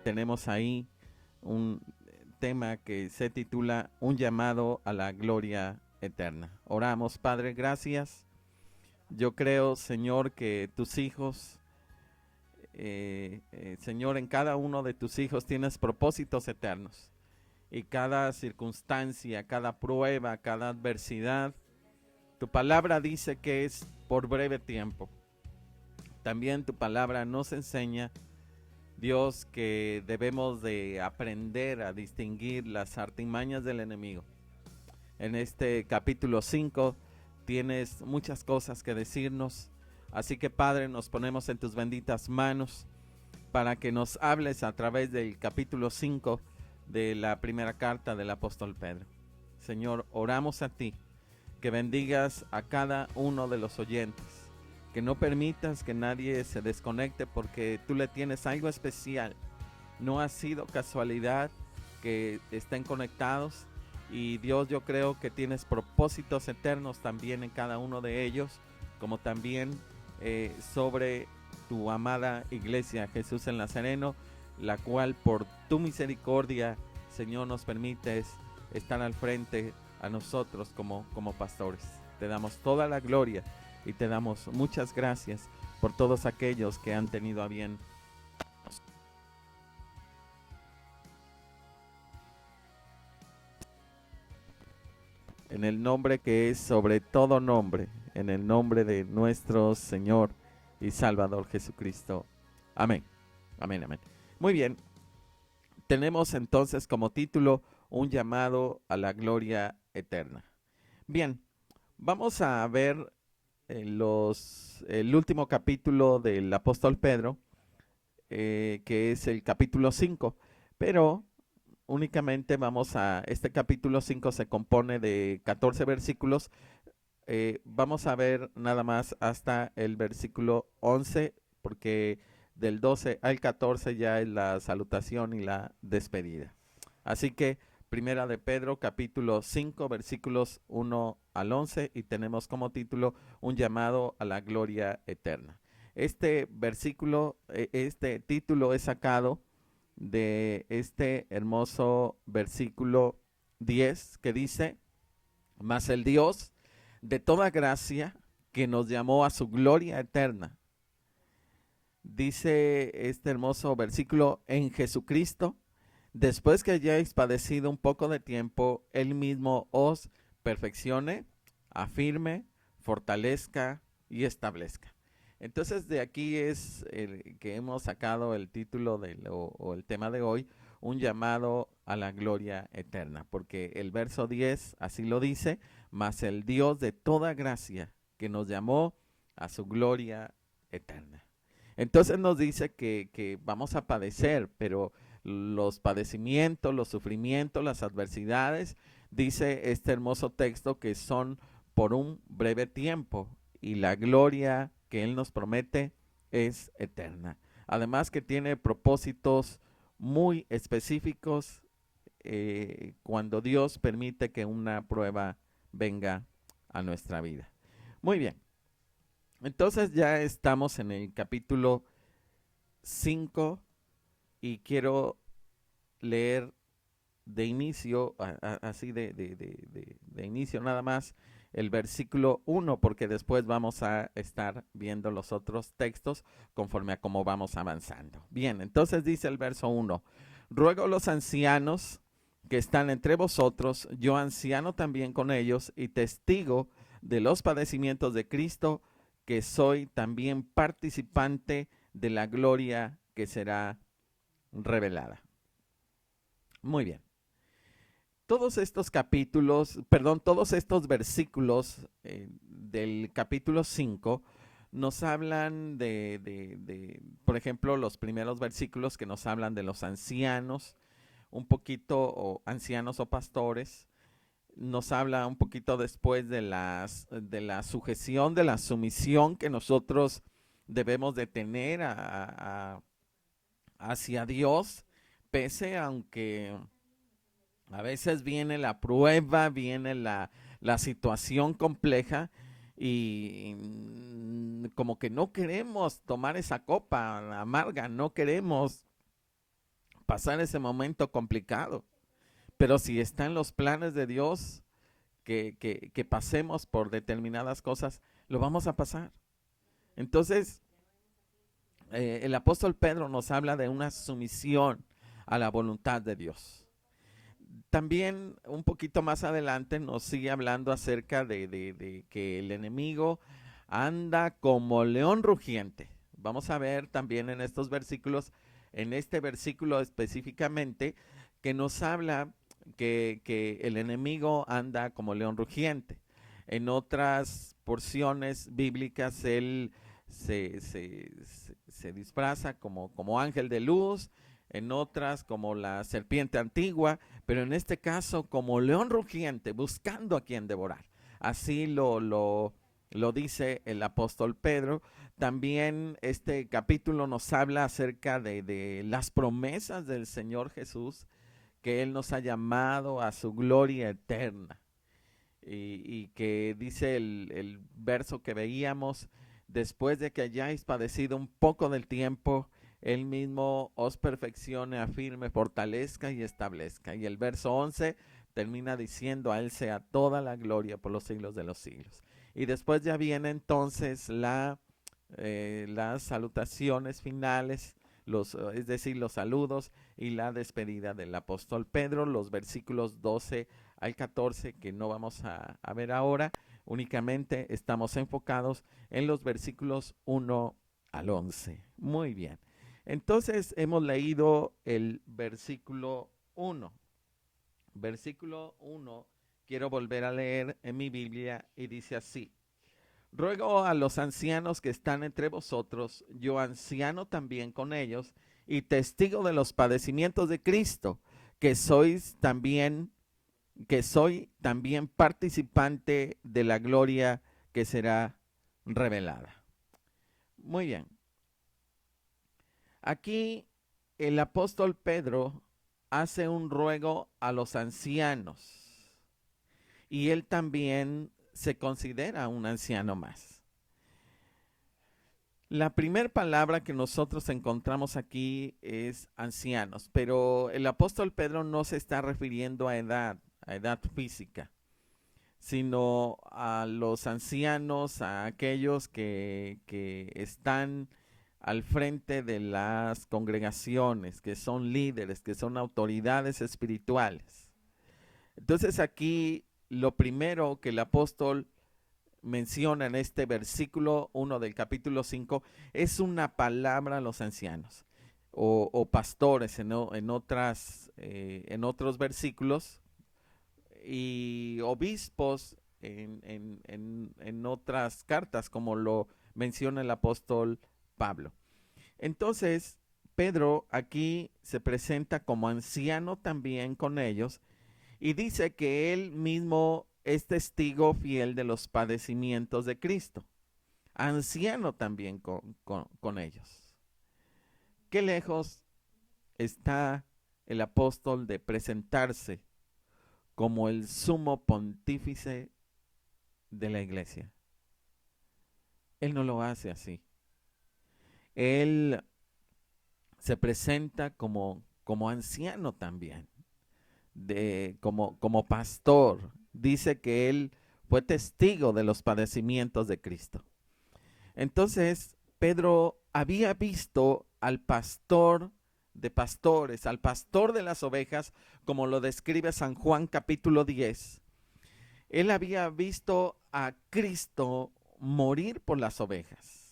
tenemos ahí un tema que se titula Un llamado a la gloria eterna. Oramos, Padre, gracias. Yo creo, Señor, que tus hijos, Señor, en cada uno de tus hijos tienes propósitos eternos. Y cada circunstancia, cada prueba, cada adversidad, tu palabra dice que es por breve tiempo. También tu palabra nos enseña, Dios, que debemos de aprender a distinguir las artimañas del enemigo. En este capítulo 5 tienes muchas cosas que decirnos, así que Padre, nos ponemos en tus benditas manos para que nos hables a través del capítulo 5 de la primera carta del apóstol Pedro. Señor, oramos a ti, que bendigas a cada uno de los oyentes, que no permitas que nadie se desconecte porque tú le tienes algo especial. No ha sido casualidad que estén conectados y Dios, yo creo que tienes propósitos eternos también en cada uno de ellos, como también sobre tu amada iglesia Jesús el Nazareno, la cual por tu misericordia, Señor, nos permites estar al frente a nosotros como pastores. Te damos toda la gloria y te damos muchas gracias por todos aquellos que han tenido a bien. En el nombre que es sobre todo nombre, en el nombre de nuestro Señor y Salvador Jesucristo. Amén. Amén, amén. Muy bien. Tenemos entonces como título Un llamado a la gloria eterna. Bien, vamos a ver el último capítulo del apóstol Pedro, que es el capítulo 5, pero únicamente este capítulo 5 se compone de 14 versículos. Vamos a ver nada más hasta el versículo 11, porque del 12 al 14 ya es la salutación y la despedida. Así que Primera de Pedro, capítulo 5, versículos 1 al 11, y tenemos como título Un llamado a la gloria eterna. Este título es sacado de este hermoso versículo 10 que dice: Mas el Dios de toda gracia, que nos llamó a su gloria eterna. Dice este hermoso versículo: en Jesucristo, después que hayáis padecido un poco de tiempo, Él mismo os perfeccione, afirme, fortalezca y establezca. Entonces de aquí es que hemos sacado el título o el tema de hoy, un llamado a la gloria eterna, porque el verso 10 así lo dice: mas el Dios de toda gracia, que nos llamó a su gloria eterna. Entonces nos dice que vamos a padecer, pero los padecimientos, los sufrimientos, las adversidades, dice este hermoso texto, que son por un breve tiempo, y la gloria que Él nos promete es eterna. Además que tiene propósitos muy específicos cuando Dios permite que una prueba venga a nuestra vida. Muy bien, entonces ya estamos en el capítulo 5 y quiero leer de inicio, así de inicio nada más, el versículo 1, porque después vamos a estar viendo los otros textos conforme a cómo vamos avanzando. Bien, entonces dice el verso 1: ruego a los ancianos que están entre vosotros, yo anciano también con ellos y testigo de los padecimientos de Cristo, que soy también participante de la gloria que será revelada. Muy bien. Todos estos versículos del capítulo 5 nos hablan por ejemplo, los primeros versículos que nos hablan de los ancianos, un poquito, o ancianos o pastores. Nos habla un poquito después de la sujeción, de la sumisión que nosotros debemos de tener hacia Dios, pese aunque a veces viene la prueba, viene la situación compleja y como que no queremos tomar esa copa amarga, no queremos pasar ese momento complicado. Pero si está en los planes de Dios que pasemos por determinadas cosas, lo vamos a pasar. Entonces, el apóstol Pedro nos habla de una sumisión a la voluntad de Dios. También un poquito más adelante nos sigue hablando acerca de que el enemigo anda como león rugiente. Vamos a ver también en estos versículos, en este versículo específicamente, que nos habla que el enemigo anda como león rugiente. En otras porciones bíblicas él se disfraza como ángel de luz, en otras como la serpiente antigua, pero en este caso como león rugiente, buscando a quien devorar. Así lo dice el apóstol Pedro. También este capítulo nos habla acerca de las promesas del Señor Jesús, que Él nos ha llamado a su gloria eterna. Y que dice el verso que veíamos, después de que hayáis padecido un poco del tiempo, Él mismo os perfeccione, afirme, fortalezca y establezca. Y el verso 11 termina diciendo, a Él sea toda la gloria por los siglos de los siglos. Y después ya viene entonces las salutaciones finales, es decir, los saludos y la despedida del apóstol Pedro, los versículos 12 al 14 que no vamos a ver ahora. Únicamente estamos enfocados en los versículos 1 al 11. Muy bien. Entonces hemos leído el versículo 1. Versículo 1, quiero volver a leer en mi Biblia y dice así. Ruego a los ancianos que están entre vosotros, yo anciano también con ellos, y testigo de los padecimientos de Cristo, que soy también participante de la gloria que será revelada. Muy bien. Aquí el apóstol Pedro hace un ruego a los ancianos y él también se considera un anciano más. La primera palabra que nosotros encontramos aquí es ancianos, pero el apóstol Pedro no se está refiriendo a edad física, sino a los ancianos, a aquellos que están al frente de las congregaciones, que son líderes, que son autoridades espirituales. Entonces aquí lo primero que el apóstol menciona en este versículo 1 del capítulo 5 es una palabra a los ancianos o pastores en otros versículos, y obispos en otras cartas, como lo menciona el apóstol Pablo. Entonces, Pedro aquí se presenta como anciano también con ellos y dice que él mismo es testigo fiel de los padecimientos de Cristo, anciano también con ellos. Qué lejos está el apóstol de presentarse como el sumo pontífice de la iglesia. Él no lo hace así. Él se presenta como anciano también, como pastor. Dice que él fue testigo de los padecimientos de Cristo. Entonces, Pedro había visto al pastor de pastores, al pastor de las ovejas, como lo describe San Juan capítulo 10. Él había visto a Cristo morir por las ovejas.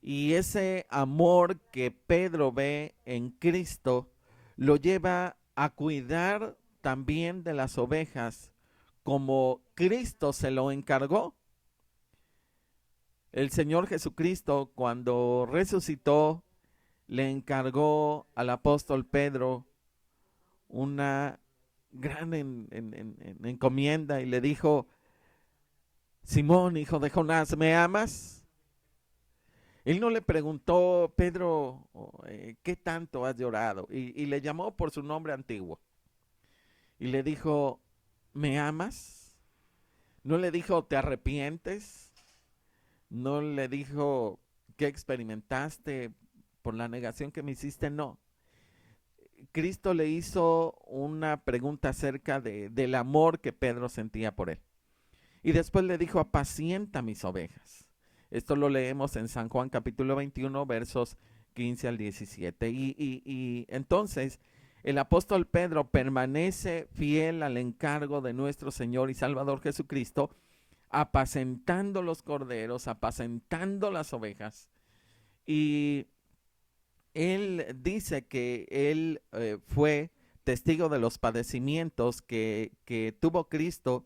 Y ese amor que Pedro ve en Cristo lo lleva a cuidar también de las ovejas como Cristo se lo encargó. El Señor Jesucristo, cuando resucitó, le encargó al apóstol Pedro una gran encomienda y le dijo: Simón, hijo de Jonás, ¿me amas? Él no le preguntó, Pedro, ¿qué tanto has llorado? Y le llamó por su nombre antiguo. Y le dijo, ¿me amas? No le dijo, ¿te arrepientes? No le dijo, ¿qué experimentaste por la negación que me hiciste? No. Cristo le hizo una pregunta acerca del amor que Pedro sentía por él. Y después le dijo, apacienta mis ovejas. Esto lo leemos en San Juan capítulo 21, versos 15 al 17. Y entonces el apóstol Pedro permanece fiel al encargo de nuestro Señor y Salvador Jesucristo, apacentando los corderos, apacentando las ovejas. Y él dice que él fue testigo de los padecimientos que tuvo Cristo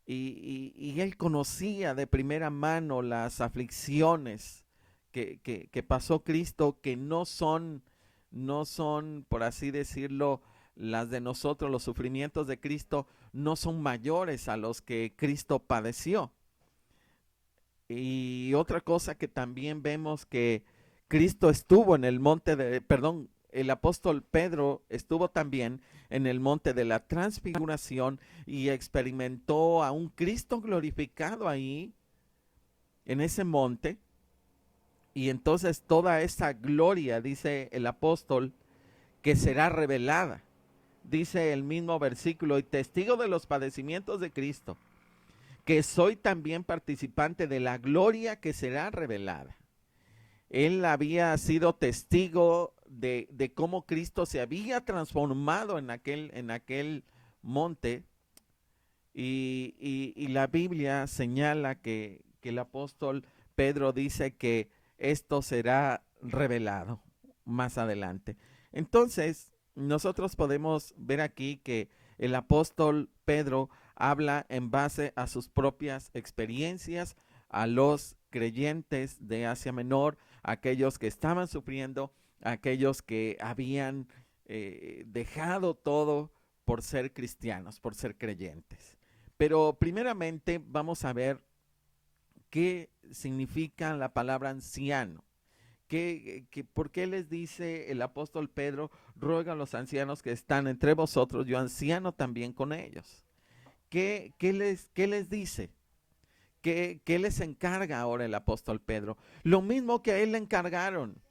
y él conocía de primera mano las aflicciones que pasó Cristo, que no son, por así decirlo, las de nosotros. Los sufrimientos de Cristo no son mayores a los que Cristo padeció. Y otra cosa que también vemos, que Cristo estuvo en el monte el apóstol Pedro estuvo también en el monte de la transfiguración y experimentó a un Cristo glorificado ahí, en ese monte. Y entonces toda esa gloria, dice el apóstol, que será revelada. Dice el mismo versículo, y testigo de los padecimientos de Cristo, que soy también participante de la gloria que será revelada. Él había sido testigo de cómo Cristo se había transformado en aquel monte, y la Biblia señala que el apóstol Pedro dice que esto será revelado más adelante. Entonces, nosotros podemos ver aquí que el apóstol Pedro habla en base a sus propias experiencias, a los creyentes de Asia Menor, a aquellos que estaban sufriendo, a aquellos que habían dejado todo por ser cristianos, por ser creyentes. Pero primeramente vamos a ver qué significa la palabra anciano. ¿Por qué les dice el apóstol Pedro, ruega a los ancianos que están entre vosotros, yo anciano también con ellos? ¿Qué les dice? ¿Qué les encarga ahora el apóstol Pedro? Lo mismo que a él le encargaron,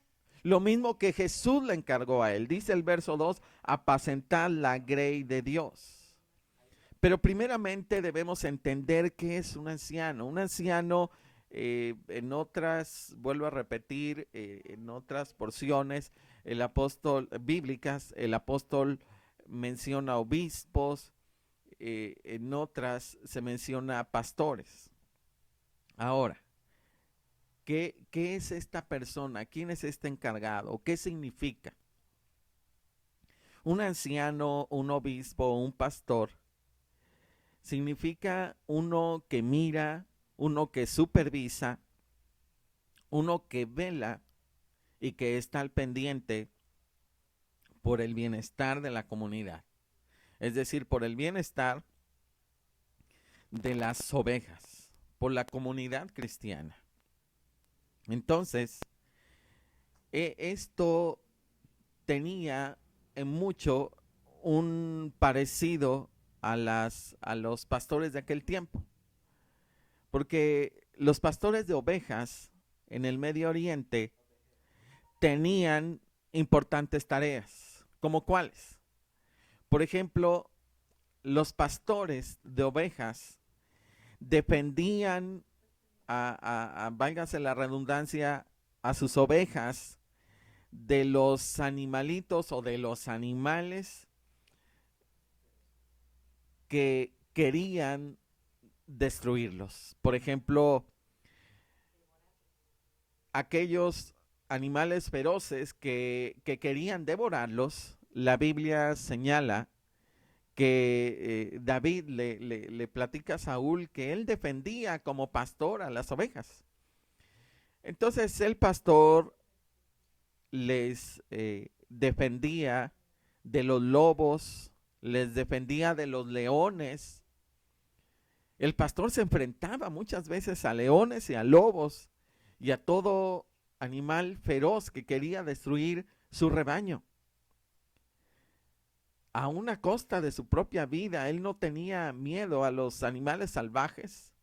lo mismo que Jesús le encargó a él. Dice el verso 2, apacentar la grey de Dios. Pero primeramente debemos entender qué es un anciano. Un anciano, en otras, vuelvo a repetir, en otras porciones bíblicas, el apóstol menciona obispos, en otras se menciona pastores. Ahora, ¿qué es esta persona? ¿Quién es este encargado? ¿Qué significa? Un anciano, un obispo, un pastor, significa uno que mira, uno que supervisa, uno que vela y que está al pendiente por el bienestar de la comunidad. Es decir, por el bienestar de las ovejas, por la comunidad cristiana. Entonces, esto tenía en mucho un parecido a los pastores de aquel tiempo. Porque los pastores de ovejas en el Medio Oriente tenían importantes tareas. ¿Como cuáles? Por ejemplo, los pastores de ovejas defendían, válgase la redundancia, a sus ovejas de los animalitos o de los animales que querían destruirlos. Por ejemplo, aquellos animales feroces que querían devorarlos. La Biblia señala que David le platica a Saúl que él defendía como pastor a las ovejas. Entonces el pastor les defendía de los lobos, les defendía de los leones. El pastor se enfrentaba muchas veces a leones y a lobos y a todo animal feroz que quería destruir su rebaño. A una costa de su propia vida, él no tenía miedo a los animales salvajes.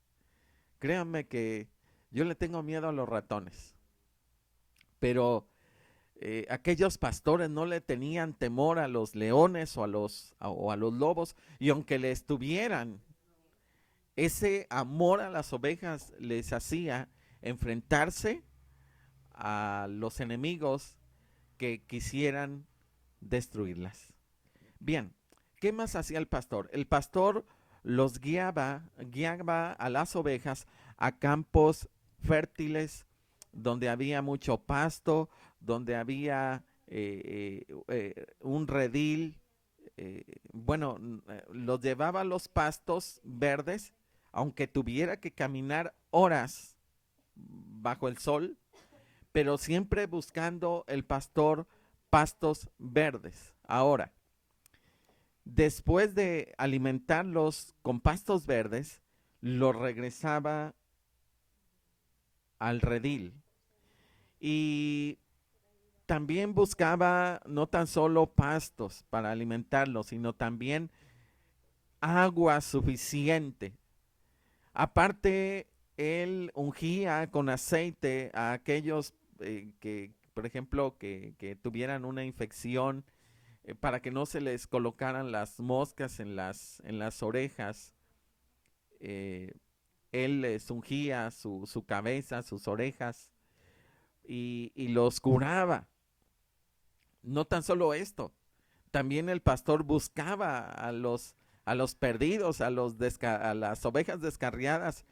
Créanme que yo le tengo miedo a los ratones. Pero aquellos pastores no le tenían temor a los leones o a los lobos, y aunque les tuvieran, ese amor a las ovejas les hacía enfrentarse a los enemigos que quisieran destruirlas. Bien, ¿qué más hacía el pastor? El pastor los guiaba a las ovejas a campos fértiles donde había mucho pasto, donde había un redil. Los llevaba a los pastos verdes, aunque tuviera que caminar horas bajo el sol, pero siempre buscando el pastor pastos verdes. Ahora, después de alimentarlos con pastos verdes, los regresaba al redil. Y también buscaba no tan solo pastos para alimentarlos, sino también agua suficiente. Aparte, él ungía con aceite a aquellos que, por ejemplo, que tuvieran una infección, para que no se les colocaran las moscas en las orejas. Eh, Él les ungía su cabeza, sus orejas, y los curaba. No tan solo esto, también el pastor buscaba a los perdidos, a las ovejas descarriadas,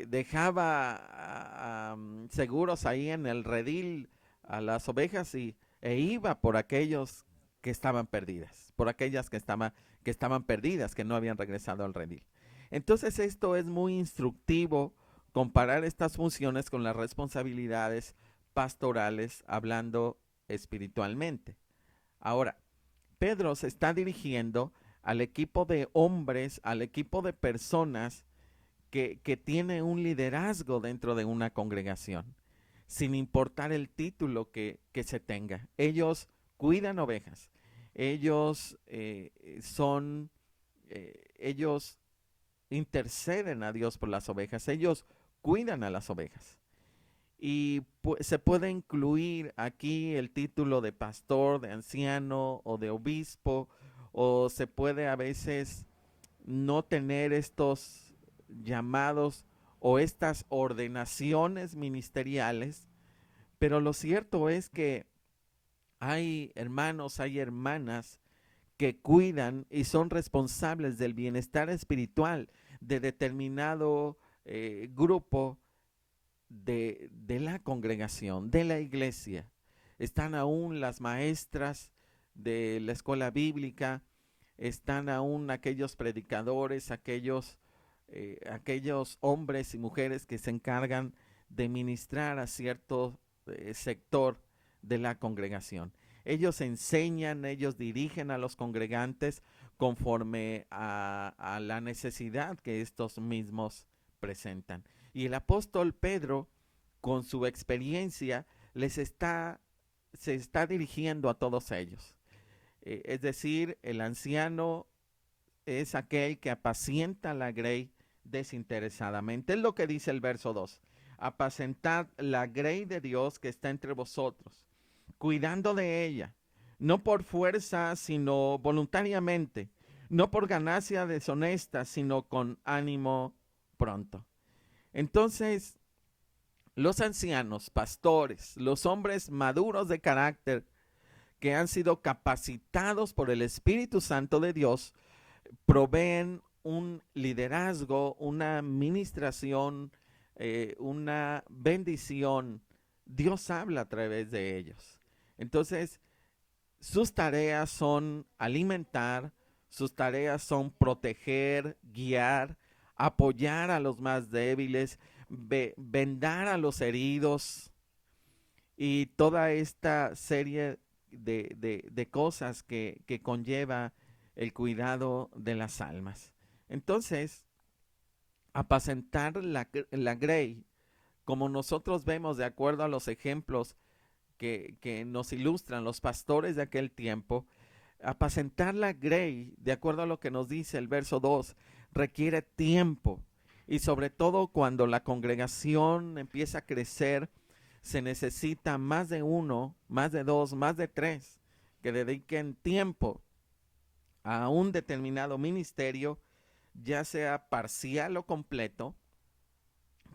dejaba seguros ahí en el redil a las ovejas e iba por aquellos que estaban perdidas, por aquellas que estaban perdidas, que no habían regresado al redil. Entonces esto es muy instructivo, comparar estas funciones con las responsabilidades pastorales, hablando espiritualmente. Ahora, Pedro se está dirigiendo al equipo de hombres, al equipo de personas que tiene un liderazgo dentro de una congregación, sin importar el título que se tenga. Ellos cuidan ovejas, ellos ellos interceden a Dios por las ovejas, ellos cuidan a las ovejas. Y se puede incluir aquí el título de pastor, de anciano o de obispo, o se puede a veces no tener estos llamados o estas ordenaciones ministeriales, pero lo cierto es que hay hermanos, hay hermanas que cuidan y son responsables del bienestar espiritual de determinado grupo de la congregación, de la iglesia. Están aún las maestras de la escuela bíblica, están aún aquellos predicadores, aquellos hombres y mujeres que se encargan de ministrar a cierto sector de la congregación. Ellos enseñan, ellos dirigen a los congregantes conforme a la necesidad que estos mismos presentan. Y el apóstol Pedro, con su experiencia, se está dirigiendo a todos ellos. Es decir, el anciano es aquel que apacienta la grey desinteresadamente. Es lo que dice el verso 2. Apacentad la grey de Dios que está entre vosotros, cuidando de ella, no por fuerza, sino voluntariamente, no por ganancia deshonesta, sino con ánimo pronto. Entonces, los ancianos, pastores, los hombres maduros de carácter que han sido capacitados por el Espíritu Santo de Dios, proveen un liderazgo, una ministración, una bendición. Dios habla a través de ellos. Entonces, sus tareas son alimentar, sus tareas son proteger, guiar, apoyar a los más débiles, vendar a los heridos y toda esta serie de cosas que conlleva el cuidado de las almas. Entonces, apacentar la grey, como nosotros vemos de acuerdo a los ejemplos que nos ilustran los pastores de aquel tiempo, apacentar la grey, de acuerdo a lo que nos dice el verso 2, requiere tiempo. Y sobre todo cuando la congregación empieza a crecer, se necesita más de uno, más de dos, más de tres que dediquen tiempo a un determinado ministerio, ya sea parcial o completo,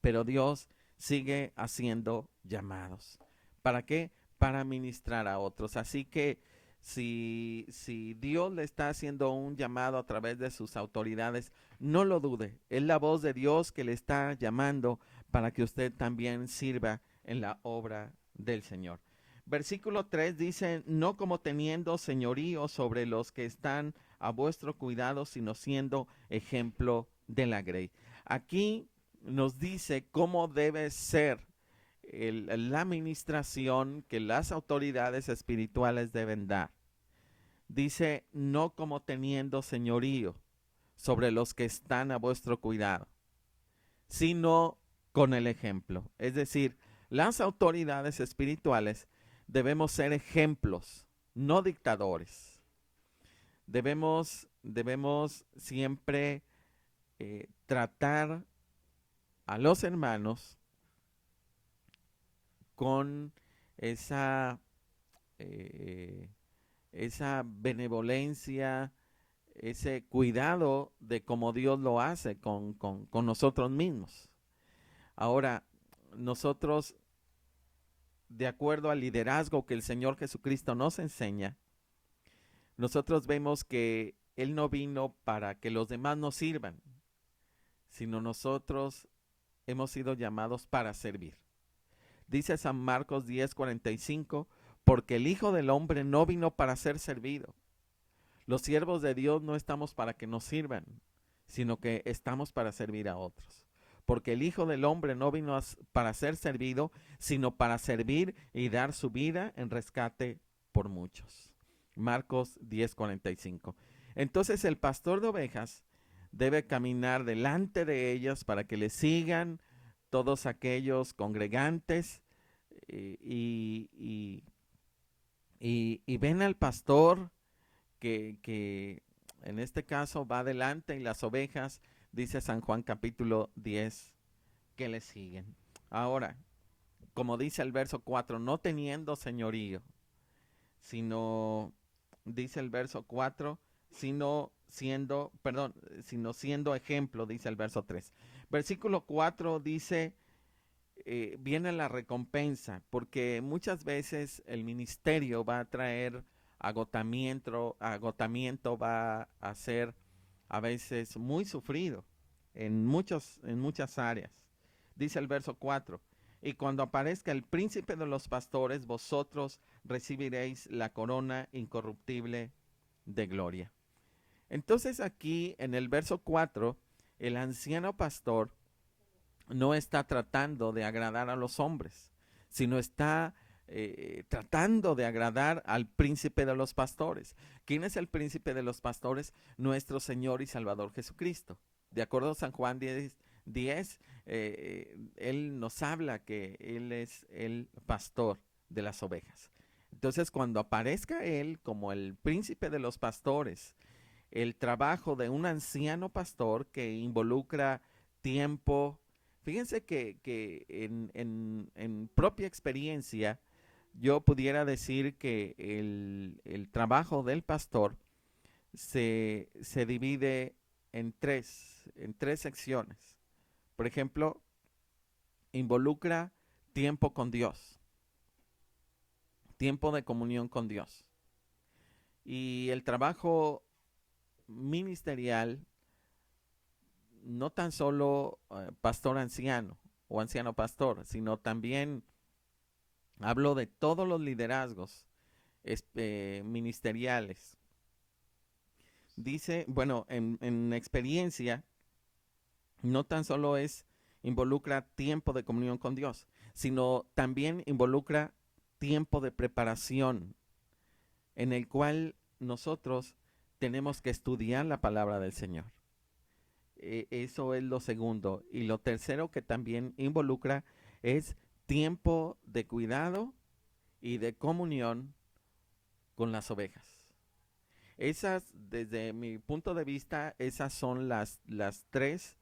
pero Dios sigue haciendo llamados. ¿Para qué? Para ministrar a otros. Así que si Dios le está haciendo un llamado a través de sus autoridades, no lo dude. Es la voz de Dios que le está llamando para que usted también sirva en la obra del Señor. Versículo 3 dice, no como teniendo señorío sobre los que están a vuestro cuidado, sino siendo ejemplo de la grey. Aquí nos dice cómo debe ser la administración que las autoridades espirituales deben dar. Dice, no como teniendo señorío sobre los que están a vuestro cuidado, sino con el ejemplo. Es decir, las autoridades espirituales debemos ser ejemplos, no dictadores. Debemos siempre tratar a los hermanos con esa, esa benevolencia, ese cuidado de como Dios lo hace con nosotros mismos. Ahora, nosotros, de acuerdo al liderazgo que el Señor Jesucristo nos enseña, nosotros vemos que Él no vino para que los demás nos sirvan, sino nosotros hemos sido llamados para servir. Dice San Marcos 10:45, porque el Hijo del Hombre no vino para ser servido. Los siervos de Dios no estamos para que nos sirvan, sino que estamos para servir a otros. Porque el Hijo del Hombre no vino para ser servido, sino para servir y dar su vida en rescate por muchos. Marcos 10:45. Entonces el pastor de ovejas debe caminar delante de ellas para que le sigan todos aquellos congregantes y ven al pastor que en este caso va adelante y las ovejas, dice San Juan capítulo 10, que le siguen. Ahora, como dice el verso 4, no teniendo señorío, sino, dice el verso 4, sino siendo ejemplo, dice el verso 3. Versículo 4 dice, viene la recompensa, porque muchas veces el ministerio va a traer agotamiento va a ser a veces muy sufrido en muchas áreas. Dice el verso 4, y cuando aparezca el príncipe de los pastores, vosotros recibiréis la corona incorruptible de gloria. Entonces aquí en el verso 4, el anciano pastor no está tratando de agradar a los hombres, sino está tratando de agradar al príncipe de los pastores. ¿Quién es el príncipe de los pastores? Nuestro Señor y Salvador Jesucristo. De acuerdo a San Juan 10, Él nos habla que Él es el pastor de las ovejas. Entonces, cuando aparezca Él como el príncipe de los pastores, el trabajo de un anciano pastor que involucra tiempo. Fíjense que en propia experiencia yo pudiera decir que el trabajo del pastor se divide en tres secciones. Por ejemplo, involucra tiempo con Dios, tiempo de comunión con Dios. Y el trabajo ministerial, no tan solo pastor anciano o anciano pastor, sino también hablo de todos los liderazgos ministeriales. Dice, bueno, en experiencia, no tan solo involucra tiempo de comunión con Dios, sino también involucra tiempo de preparación, en el cual nosotros tenemos que estudiar la palabra del Señor. Eso es lo segundo. Y lo tercero que también involucra es tiempo de cuidado y de comunión con las ovejas. Esas, desde mi punto de vista, esas son las tres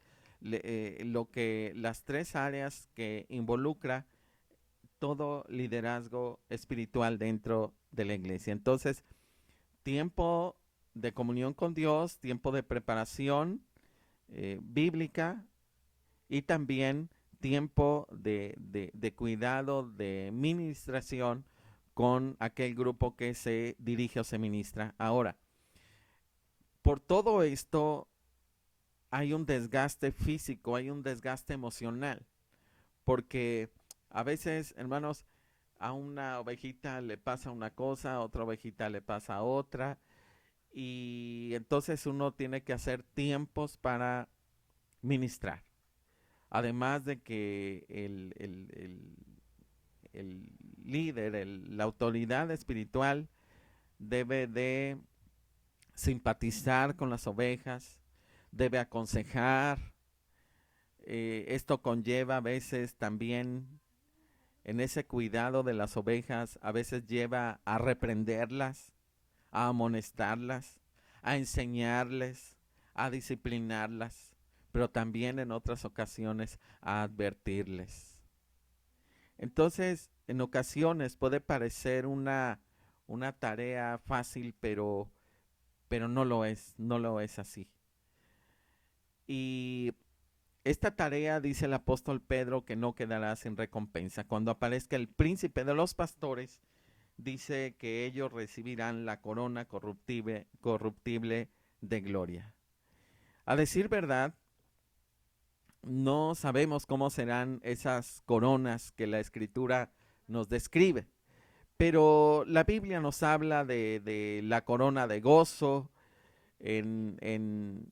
áreas que involucra todo liderazgo espiritual dentro de la iglesia. Entonces, tiempo de comunión con Dios, tiempo de preparación bíblica y también tiempo de cuidado, de ministración con aquel grupo que se dirige o se ministra. Ahora, por todo esto hay un desgaste físico, hay un desgaste emocional, porque a veces, hermanos, a una ovejita le pasa una cosa, a otra ovejita le pasa otra, y entonces uno tiene que hacer tiempos para ministrar. Además de que el líder, la autoridad espiritual debe de simpatizar con las ovejas, debe aconsejar. Esto conlleva a veces también en ese cuidado de las ovejas, a veces lleva a reprenderlas, a amonestarlas, a enseñarles, a disciplinarlas, pero también en otras ocasiones a advertirles. Entonces, en ocasiones puede parecer una tarea fácil, pero no lo es así. Y esta tarea, dice el apóstol Pedro, que no quedará sin recompensa. Cuando aparezca el príncipe de los pastores, dice que ellos recibirán la corona corruptible de gloria. A decir verdad, no sabemos cómo serán esas coronas que la Escritura nos describe, pero la Biblia nos habla de la corona de gozo en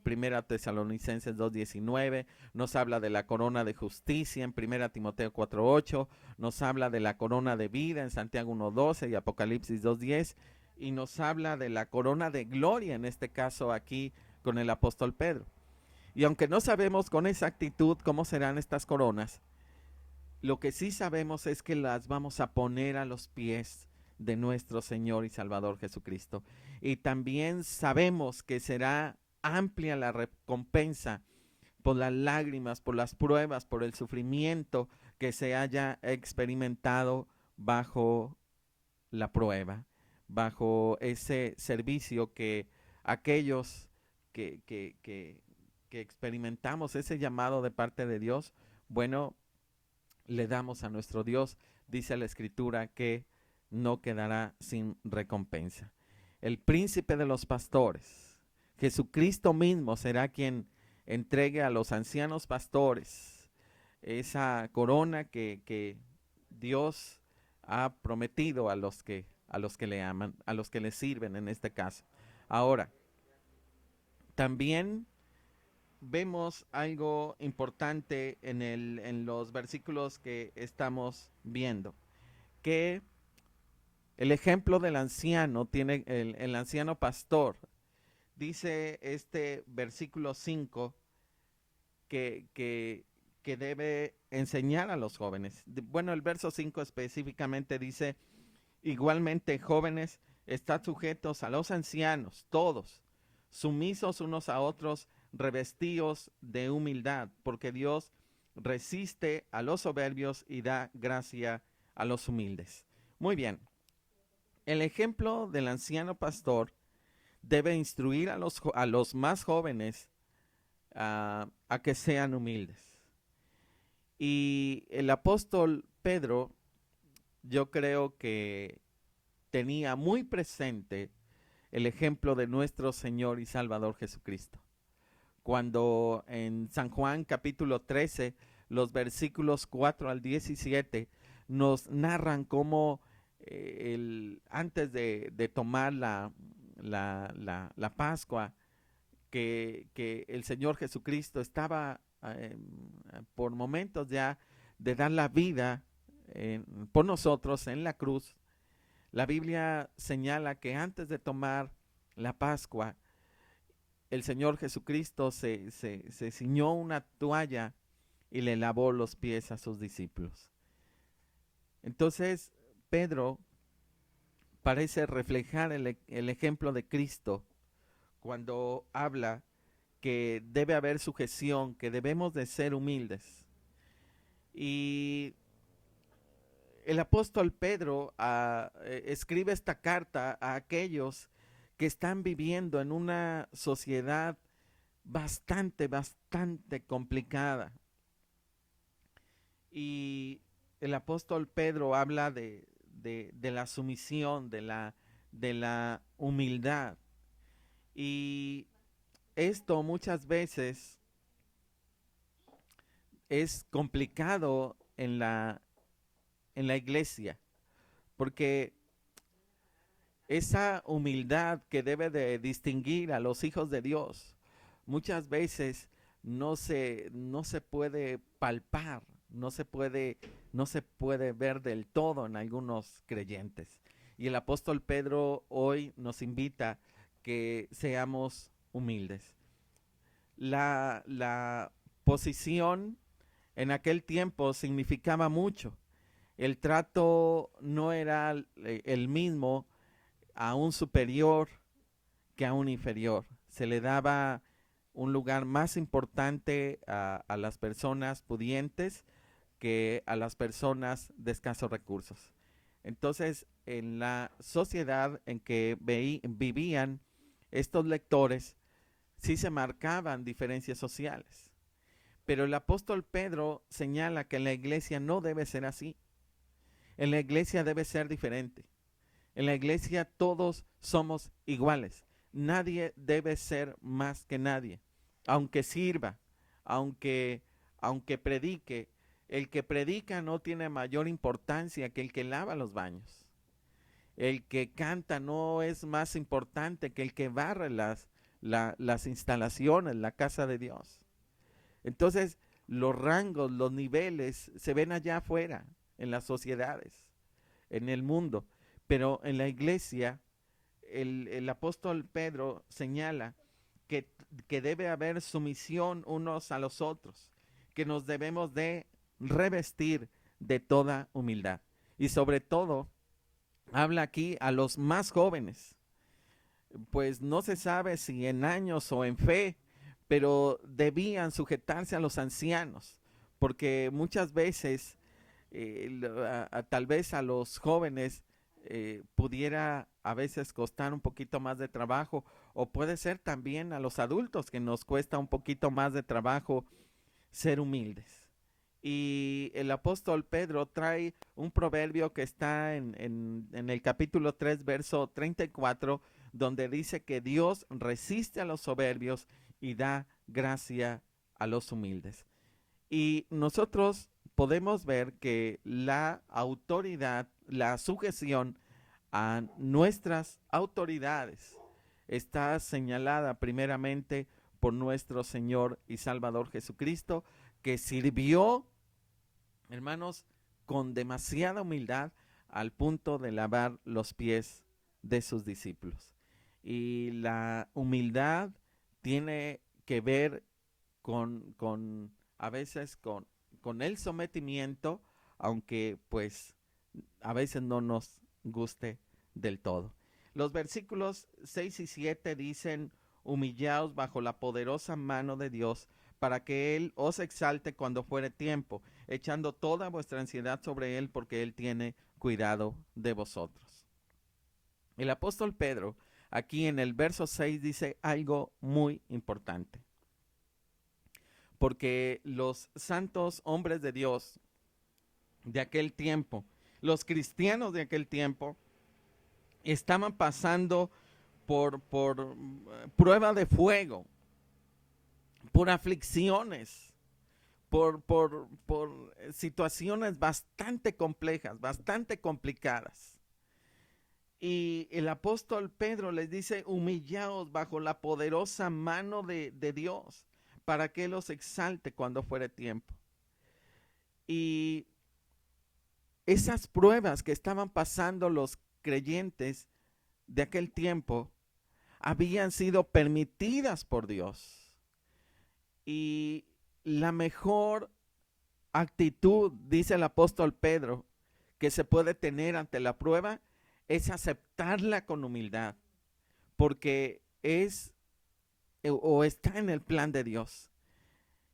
Primera Tesalonicenses 2:19, nos habla de la corona de justicia en Primera Timoteo 4:8, nos habla de la corona de vida en Santiago 1:12 y Apocalipsis 2:10, y nos habla de la corona de gloria, en este caso aquí con el apóstol Pedro. Y aunque no sabemos con exactitud cómo serán estas coronas, lo que sí sabemos es que las vamos a poner a los pies de nuestro Señor y Salvador Jesucristo. Y también sabemos que será amplia la recompensa por las lágrimas, por las pruebas, por el sufrimiento que se haya experimentado bajo la prueba, bajo ese servicio que aquellos que experimentamos ese llamado de parte de Dios, bueno, le damos a nuestro Dios, dice la Escritura, que no quedará sin recompensa. El príncipe de los pastores, Jesucristo mismo, será quien entregue a los ancianos pastores esa corona que Dios ha prometido a los que le aman, a los que le sirven en este caso. Ahora, también vemos algo importante en los versículos que estamos viendo, que el ejemplo del anciano tiene el anciano pastor. Dice este versículo 5 que debe enseñar a los jóvenes. Bueno, el verso 5 específicamente dice, igualmente jóvenes, estad sujetos a los ancianos, todos, sumisos unos a otros, revestidos de humildad, porque Dios resiste a los soberbios y da gracia a los humildes. Muy bien, el ejemplo del anciano pastor debe instruir a los más jóvenes a que sean humildes. Y el apóstol Pedro, yo creo que tenía muy presente el ejemplo de nuestro Señor y Salvador Jesucristo. Cuando en San Juan capítulo 13, los versículos 4 al 17, nos narran cómo antes de tomar la Pascua, que el Señor Jesucristo estaba por momentos ya de dar la vida por nosotros en la cruz. La Biblia señala que antes de tomar la Pascua, el Señor Jesucristo se ciñó una toalla y le lavó los pies a sus discípulos. Entonces, Pedro parece reflejar el ejemplo de Cristo cuando habla que debe haber sujeción, que debemos de ser humildes. Y el apóstol Pedro escribe esta carta a aquellos que están viviendo en una sociedad bastante complicada. Y el apóstol Pedro habla de la sumisión, de la humildad. Y esto muchas veces es complicado en la iglesia, porque esa humildad que debe de distinguir a los hijos de Dios muchas veces no se puede palpar, no se puede ver del todo en algunos creyentes. Y el apóstol Pedro hoy nos invita que seamos humildes. La posición en aquel tiempo significaba mucho. El trato no era el mismo a un superior que a un inferior. Se le daba un lugar más importante a las personas pudientes que a las personas de escasos recursos. Entonces, en la sociedad en que vivían estos lectores, sí se marcaban diferencias sociales. Pero el apóstol Pedro señala que en la iglesia no debe ser así. En la iglesia debe ser diferente. En la iglesia todos somos iguales. Nadie debe ser más que nadie. Aunque sirva, aunque, aunque predique, el que predica no tiene mayor importancia que el que lava los baños. El que canta no es más importante que el que barre las instalaciones, la casa de Dios. Entonces, los rangos, los niveles se ven allá afuera, en las sociedades, en el mundo. Pero en la iglesia, el apóstol Pedro señala que debe haber sumisión unos a los otros, que nos debemos de revestir de toda humildad. Y sobre todo, habla aquí a los más jóvenes, pues no se sabe si en años o en fe, pero debían sujetarse a los ancianos, porque muchas veces tal vez a los jóvenes pudiera a veces costar un poquito más de trabajo, o puede ser también a los adultos que nos cuesta un poquito más de trabajo ser humildes. Y el apóstol Pedro trae un proverbio que está en el capítulo 3, verso 34, donde dice que Dios resiste a los soberbios y da gracia a los humildes. Y nosotros podemos ver que la autoridad, la sujeción a nuestras autoridades está señalada primeramente por nuestro Señor y Salvador Jesucristo, que sirvió, hermanos, con demasiada humildad al punto de lavar los pies de sus discípulos. Y la humildad tiene que ver a veces con el sometimiento, aunque pues a veces no nos guste del todo. Los versículos 6 y 7 dicen: humillaos bajo la poderosa mano de Dios, para que Él os exalte cuando fuere tiempo, echando toda vuestra ansiedad sobre Él, porque Él tiene cuidado de vosotros. El apóstol Pedro, aquí en el verso 6, dice algo muy importante. Porque los santos hombres de Dios de aquel tiempo, los cristianos de aquel tiempo, estaban pasando por prueba de fuego, por aflicciones, por situaciones bastante complejas, bastante complicadas. Y el apóstol Pedro les dice: humillaos bajo la poderosa mano de Dios, para que los exalte cuando fuere tiempo. Y esas pruebas que estaban pasando los creyentes de aquel tiempo habían sido permitidas por Dios. Y la mejor actitud, dice el apóstol Pedro, que se puede tener ante la prueba es aceptarla con humildad, porque es o está en el plan de Dios.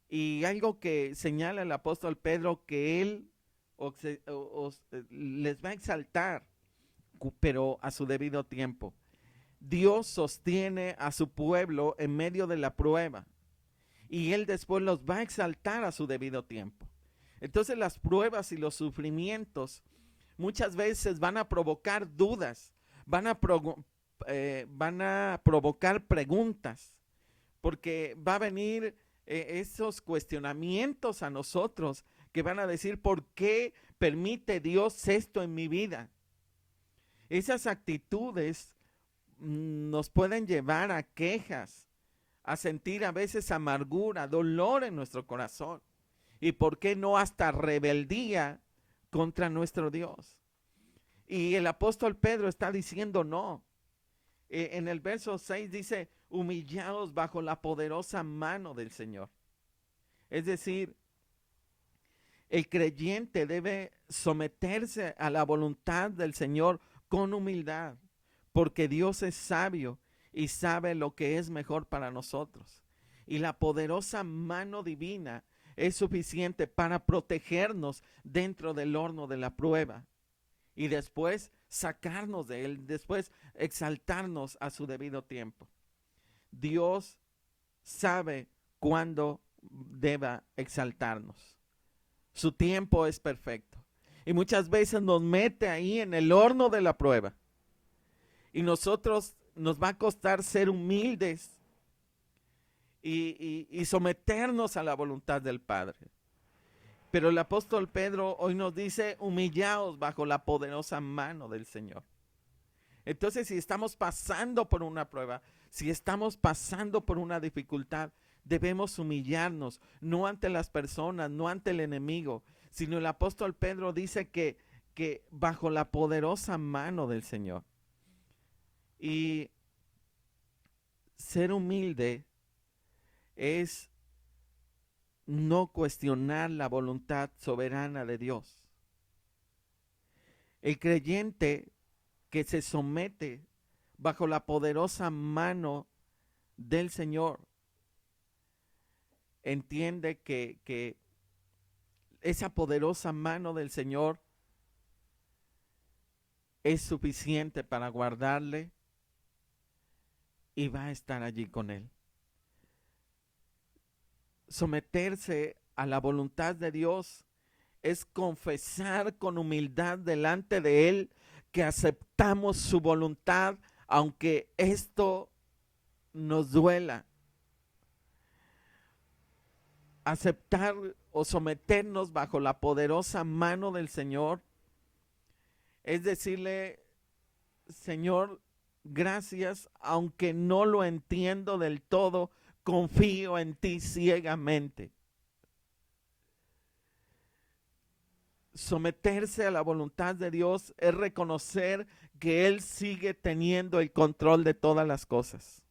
Y algo que señala el apóstol Pedro, que él les va a exaltar, pero a su debido tiempo. Dios sostiene a su pueblo en medio de la prueba y Él después los va a exaltar a su debido tiempo. Entonces las pruebas y los sufrimientos muchas veces van a provocar dudas, van a provocar preguntas, porque va a venir esos cuestionamientos a nosotros que van a decir, ¿por qué permite Dios esto en mi vida? Esas actitudes nos pueden llevar a quejas, a sentir a veces amargura, dolor en nuestro corazón. Y por qué no hasta rebeldía contra nuestro Dios. Y el apóstol Pedro está diciendo no. En el verso 6 dice, humillaos bajo la poderosa mano del Señor. Es decir, el creyente debe someterse a la voluntad del Señor con humildad, porque Dios es sabio y sabe lo que es mejor para nosotros. Y la poderosa mano divina es suficiente para protegernos dentro del horno de la prueba y después sacarnos de él, después exaltarnos a su debido tiempo. Dios sabe cuándo deba exaltarnos. Su tiempo es perfecto. Y muchas veces nos mete ahí en el horno de la prueba. Y nosotros nos va a costar ser humildes y someternos a la voluntad del Padre. Pero el apóstol Pedro hoy nos dice, humillaos bajo la poderosa mano del Señor. Entonces, si estamos pasando por una prueba, si estamos pasando por una dificultad, debemos humillarnos, no ante las personas, no ante el enemigo, sino el apóstol Pedro dice que bajo la poderosa mano del Señor. Y ser humilde es no cuestionar la voluntad soberana de Dios. El creyente que se somete bajo la poderosa mano del Señor entiende que esa poderosa mano del Señor es suficiente para guardarle y va a estar allí con él. Someterse a la voluntad de Dios es confesar con humildad delante de Él que aceptamos su voluntad, aunque esto nos duela. Aceptar o someternos bajo la poderosa mano del Señor es decirle, Señor, gracias, aunque no lo entiendo del todo, confío en ti ciegamente. Someterse a la voluntad de Dios es reconocer que Él sigue teniendo el control de todas las cosas.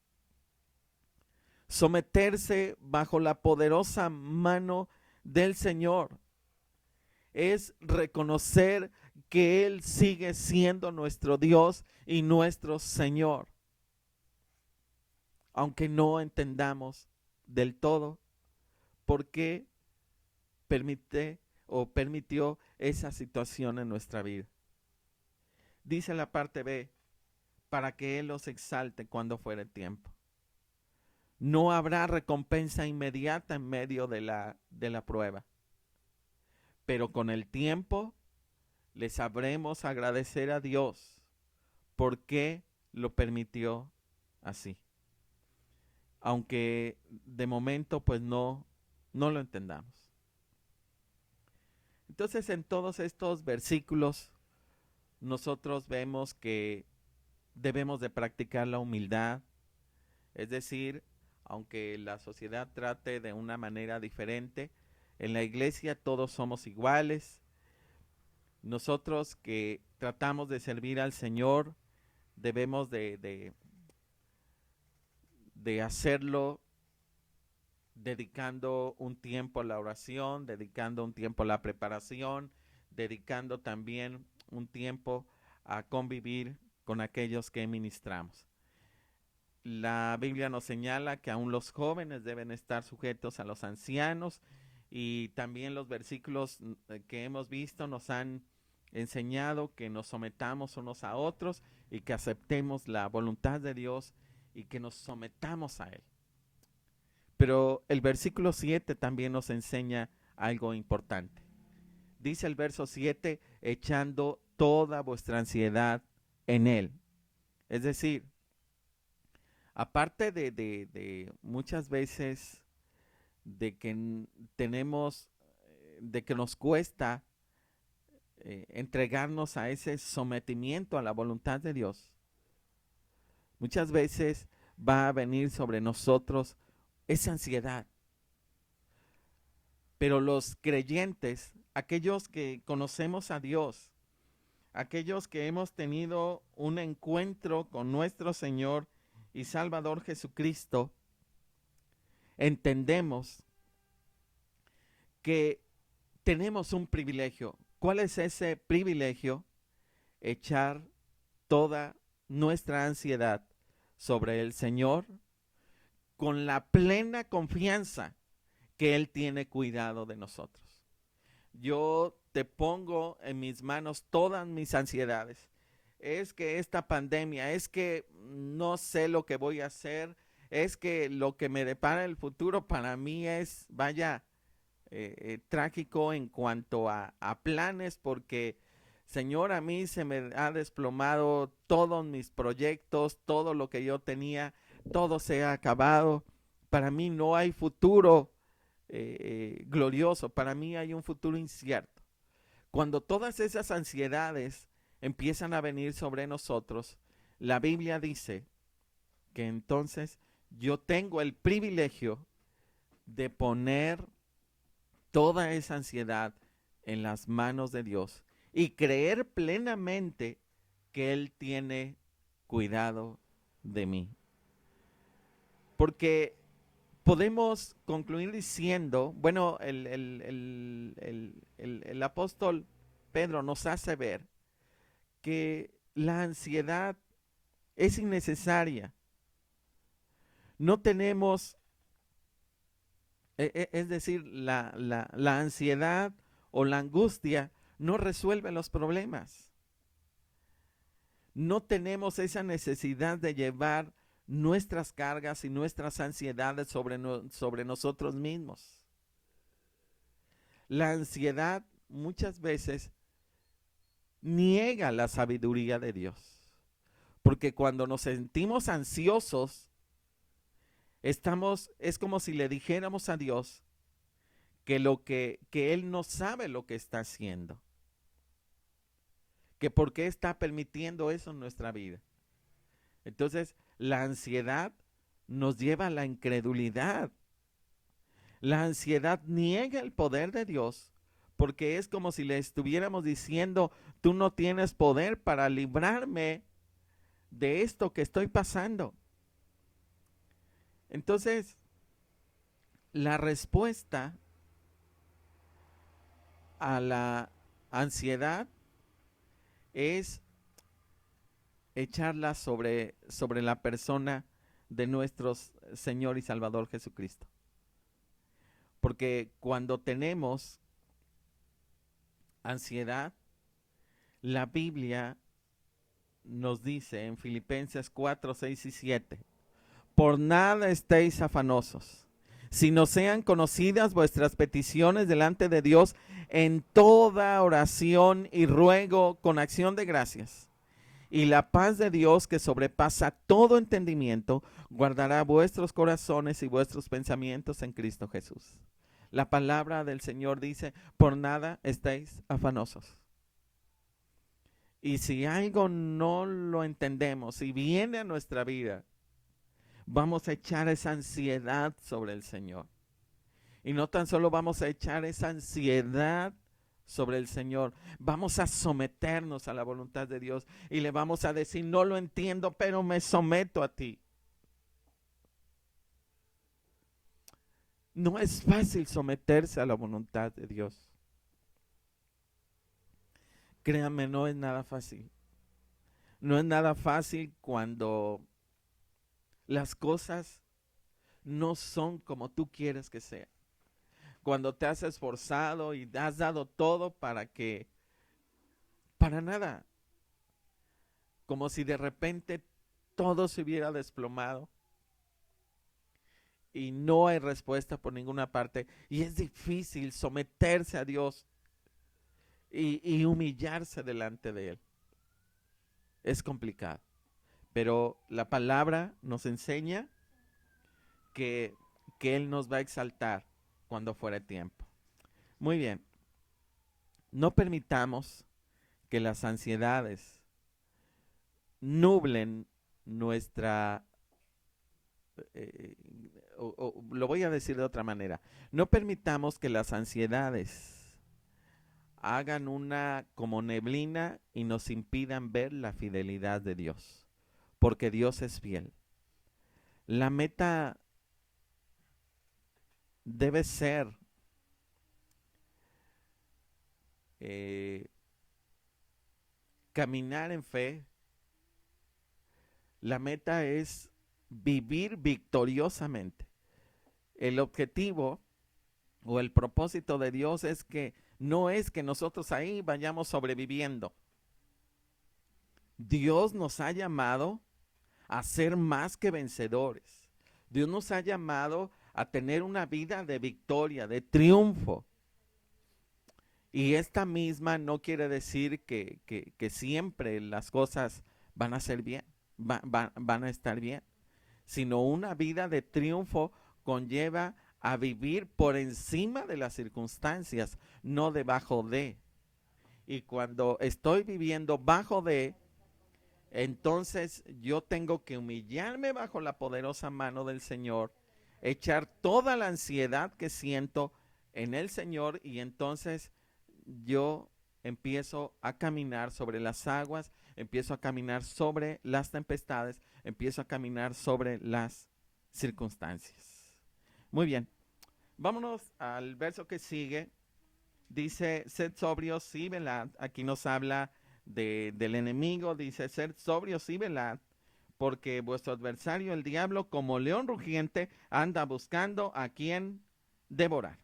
Someterse bajo la poderosa mano del Señor es reconocer que Él sigue siendo nuestro Dios y nuestro Señor. Aunque no entendamos del todo por qué permitió esa situación en nuestra vida. Dice la parte B, para que Él los exalte cuando fuere tiempo. No habrá recompensa inmediata en medio de la prueba, pero con el tiempo le sabremos agradecer a Dios porque lo permitió así. Aunque de momento pues no lo entendamos. Entonces en todos estos versículos nosotros vemos que debemos de practicar la humildad, es decir, aunque la sociedad trate de una manera diferente, en la iglesia todos somos iguales. Nosotros que tratamos de servir al Señor debemos de hacerlo dedicando un tiempo a la oración, dedicando un tiempo a la preparación, dedicando también un tiempo a convivir con aquellos que ministramos. La Biblia nos señala que aún los jóvenes deben estar sujetos a los ancianos y también los versículos que hemos visto nos han enseñado que nos sometamos unos a otros y que aceptemos la voluntad de Dios y que nos sometamos a Él. Pero el versículo 7 también nos enseña algo importante. Dice el verso 7, echando toda vuestra ansiedad en Él. Es decir, aparte de muchas veces de que tenemos, de que nos cuesta entregarnos a ese sometimiento a la voluntad de Dios, muchas veces va a venir sobre nosotros esa ansiedad. Pero los creyentes, aquellos que conocemos a Dios, aquellos que hemos tenido un encuentro con nuestro Señor y Salvador Jesucristo, entendemos que tenemos un privilegio. ¿Cuál es ese privilegio? Echar toda nuestra ansiedad sobre el Señor con la plena confianza que Él tiene cuidado de nosotros. Yo te pongo en mis manos todas mis ansiedades. Es que esta pandemia, es que no sé lo que voy a hacer, es que lo que me depara el futuro para mí es, vaya, trágico en cuanto a planes, porque, Señor, a mí se me ha desplomado todos mis proyectos, todo lo que yo tenía, todo se ha acabado. Para mí no hay futuro glorioso, para mí hay un futuro incierto. Cuando todas esas ansiedades empiezan a venir sobre nosotros, la Biblia dice que entonces yo tengo el privilegio de poner toda esa ansiedad en las manos de Dios y creer plenamente que Él tiene cuidado de mí. Porque podemos concluir diciendo, bueno, el apóstol Pedro nos hace ver que la ansiedad es innecesaria. No tenemos, es decir, la ansiedad o la angustia no resuelve los problemas. No tenemos esa necesidad de llevar nuestras cargas y nuestras ansiedades sobre nosotros mismos. La ansiedad muchas veces niega la sabiduría de Dios, porque cuando nos sentimos ansiosos, es como si le dijéramos a Dios que Él no sabe lo que está haciendo, que por qué está permitiendo eso en nuestra vida. Entonces, la ansiedad nos lleva a la incredulidad. La ansiedad niega el poder de Dios, porque es como si le estuviéramos diciendo, tú no tienes poder para librarme de esto que estoy pasando. Entonces, la respuesta a la ansiedad es echarla sobre la persona de nuestro Señor y Salvador Jesucristo. Porque cuando tenemos ansiedad, la Biblia nos dice en Filipenses 4, 6 y 7, por nada estéis afanosos, sino sean conocidas vuestras peticiones delante de Dios en toda oración y ruego con acción de gracias. Y la paz de Dios, que sobrepasa todo entendimiento, guardará vuestros corazones y vuestros pensamientos en Cristo Jesús. La palabra del Señor dice, por nada estéis afanosos. Y si algo no lo entendemos y viene a nuestra vida, vamos a echar esa ansiedad sobre el Señor. Y no tan solo vamos a echar esa ansiedad sobre el Señor, vamos a someternos a la voluntad de Dios y le vamos a decir, no lo entiendo, pero me someto a ti. No es fácil someterse a la voluntad de Dios. Créanme, no es nada fácil. No es nada fácil cuando las cosas no son como tú quieres que sean. cuando te has esforzado y has dado todo para nada, como si de repente todo se hubiera desplomado y no hay respuesta por ninguna parte y es difícil someterse a Dios y humillarse delante de Él. Es complicado, pero la palabra nos enseña que Él nos va a exaltar cuando fuera tiempo. Muy bien, no permitamos que las ansiedades nublen nuestra, lo voy a decir de otra manera, no permitamos que las ansiedades hagan una como neblina y nos impidan ver la fidelidad de Dios, porque Dios es fiel. La meta debe ser caminar en fe. La meta es vivir victoriosamente. El objetivo o el propósito de Dios es que no es que nosotros ahí vayamos sobreviviendo. Dios nos ha llamado a ser más que vencedores. Dios nos ha llamado a tener una vida de victoria, de triunfo. Y esta misma no quiere decir que siempre las cosas van a ser bien, van a estar bien, sino una vida de triunfo conlleva a vivir por encima de las circunstancias, no debajo de. Y cuando estoy viviendo bajo de, entonces yo tengo que humillarme bajo la poderosa mano del Señor, echar toda la ansiedad que siento en el Señor y entonces yo empiezo a caminar sobre las aguas, empiezo a caminar sobre las tempestades, empiezo a caminar sobre las circunstancias. Muy bien, vámonos al verso que sigue. Dice, sed sobrios y velad. Aquí nos habla del enemigo. Dice, sed sobrios y velad, porque vuestro adversario, el diablo, como león rugiente, anda buscando a quien devorar.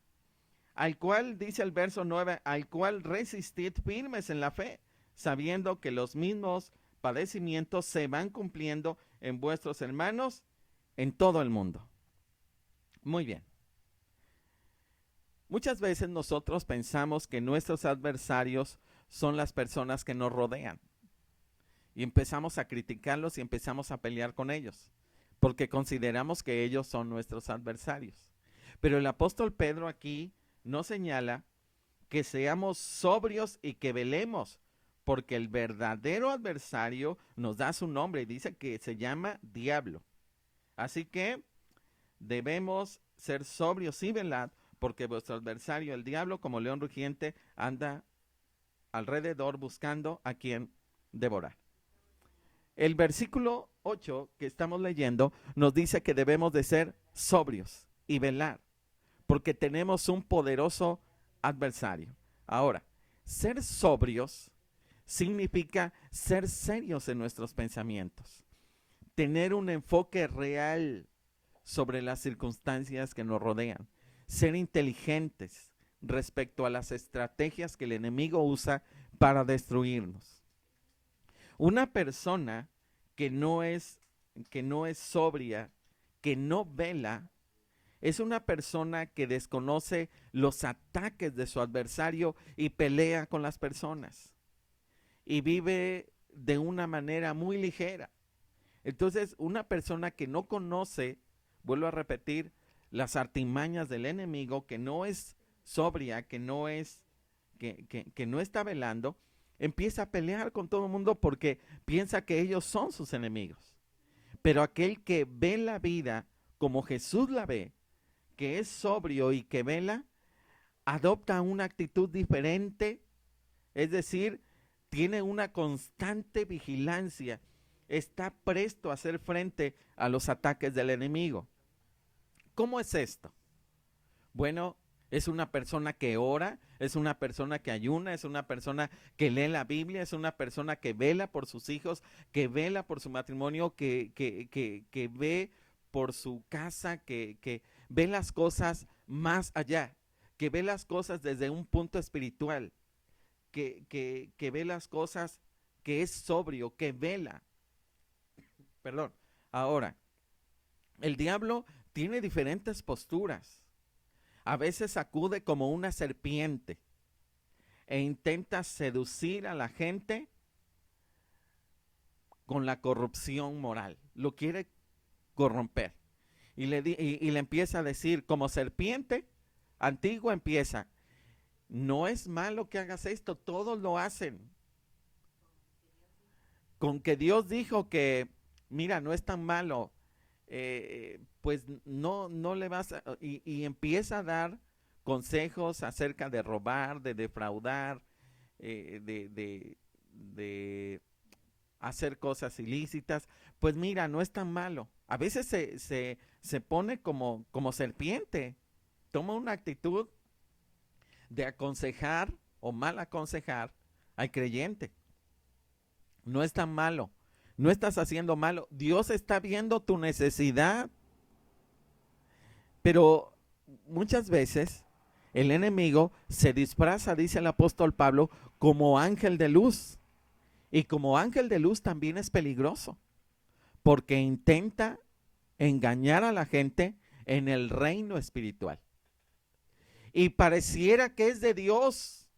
Al cual, dice el verso 9, al cual resistid firmes en la fe, sabiendo que los mismos padecimientos se van cumpliendo en vuestros hermanos en todo el mundo. Muy bien. Muchas veces nosotros pensamos que nuestros adversarios son las personas que nos rodean. Y empezamos a criticarlos y empezamos a pelear con ellos, porque consideramos que ellos son nuestros adversarios. Pero el apóstol Pedro aquí nos señala que seamos sobrios y que velemos, porque el verdadero adversario nos da su nombre y dice que se llama diablo. Así que debemos ser sobrios y velar, porque vuestro adversario, el diablo, como león rugiente, anda alrededor buscando a quien devorar. El versículo 8 que estamos leyendo nos dice que debemos de ser sobrios y velar, porque tenemos un poderoso adversario. Ahora, ser sobrios significa ser serios en nuestros pensamientos, tener un enfoque real sobre las circunstancias que nos rodean, ser inteligentes respecto a las estrategias que el enemigo usa para destruirnos. Una persona que no es sobria, que no vela, es una persona que desconoce los ataques de su adversario y pelea con las personas. Y vive de una manera muy ligera. Entonces, una persona que no conoce, vuelvo a repetir, las artimañas del enemigo, que no es sobria, que no está velando, empieza a pelear con todo el mundo porque piensa que ellos son sus enemigos. Pero aquel que ve la vida como Jesús la ve, que es sobrio y que vela, adopta una actitud diferente, es decir, tiene una constante vigilancia, está presto a hacer frente a los ataques del enemigo. ¿Cómo es esto? Bueno, es una persona que ora, es una persona que ayuna, es una persona que lee la Biblia, es una persona que vela por sus hijos, que vela por su matrimonio, que ve por su casa, que ve las cosas más allá, que ve las cosas desde un punto espiritual, que ve las cosas, que es sobrio, que vela. Perdón. Ahora, el diablo tiene diferentes posturas. A veces acude como una serpiente e intenta seducir a la gente con la corrupción moral. Lo quiere corromper. Y le empieza a decir, como serpiente antigua empieza, no es malo que hagas esto, todos lo hacen. Con que Dios dijo que, mira, no es tan malo, pues no le vas a... Y empieza a dar consejos acerca de robar, de defraudar, de hacer cosas ilícitas. Pues mira, no es tan malo. A veces se pone como serpiente, toma una actitud de aconsejar o mal aconsejar al creyente. No es tan malo, no estás haciendo malo. Dios está viendo tu necesidad. Pero muchas veces el enemigo se disfraza, dice el apóstol Pablo, como ángel de luz. Y como ángel de luz también es peligroso, porque intenta engañar a la gente en el reino espiritual. Y pareciera que es de Dios,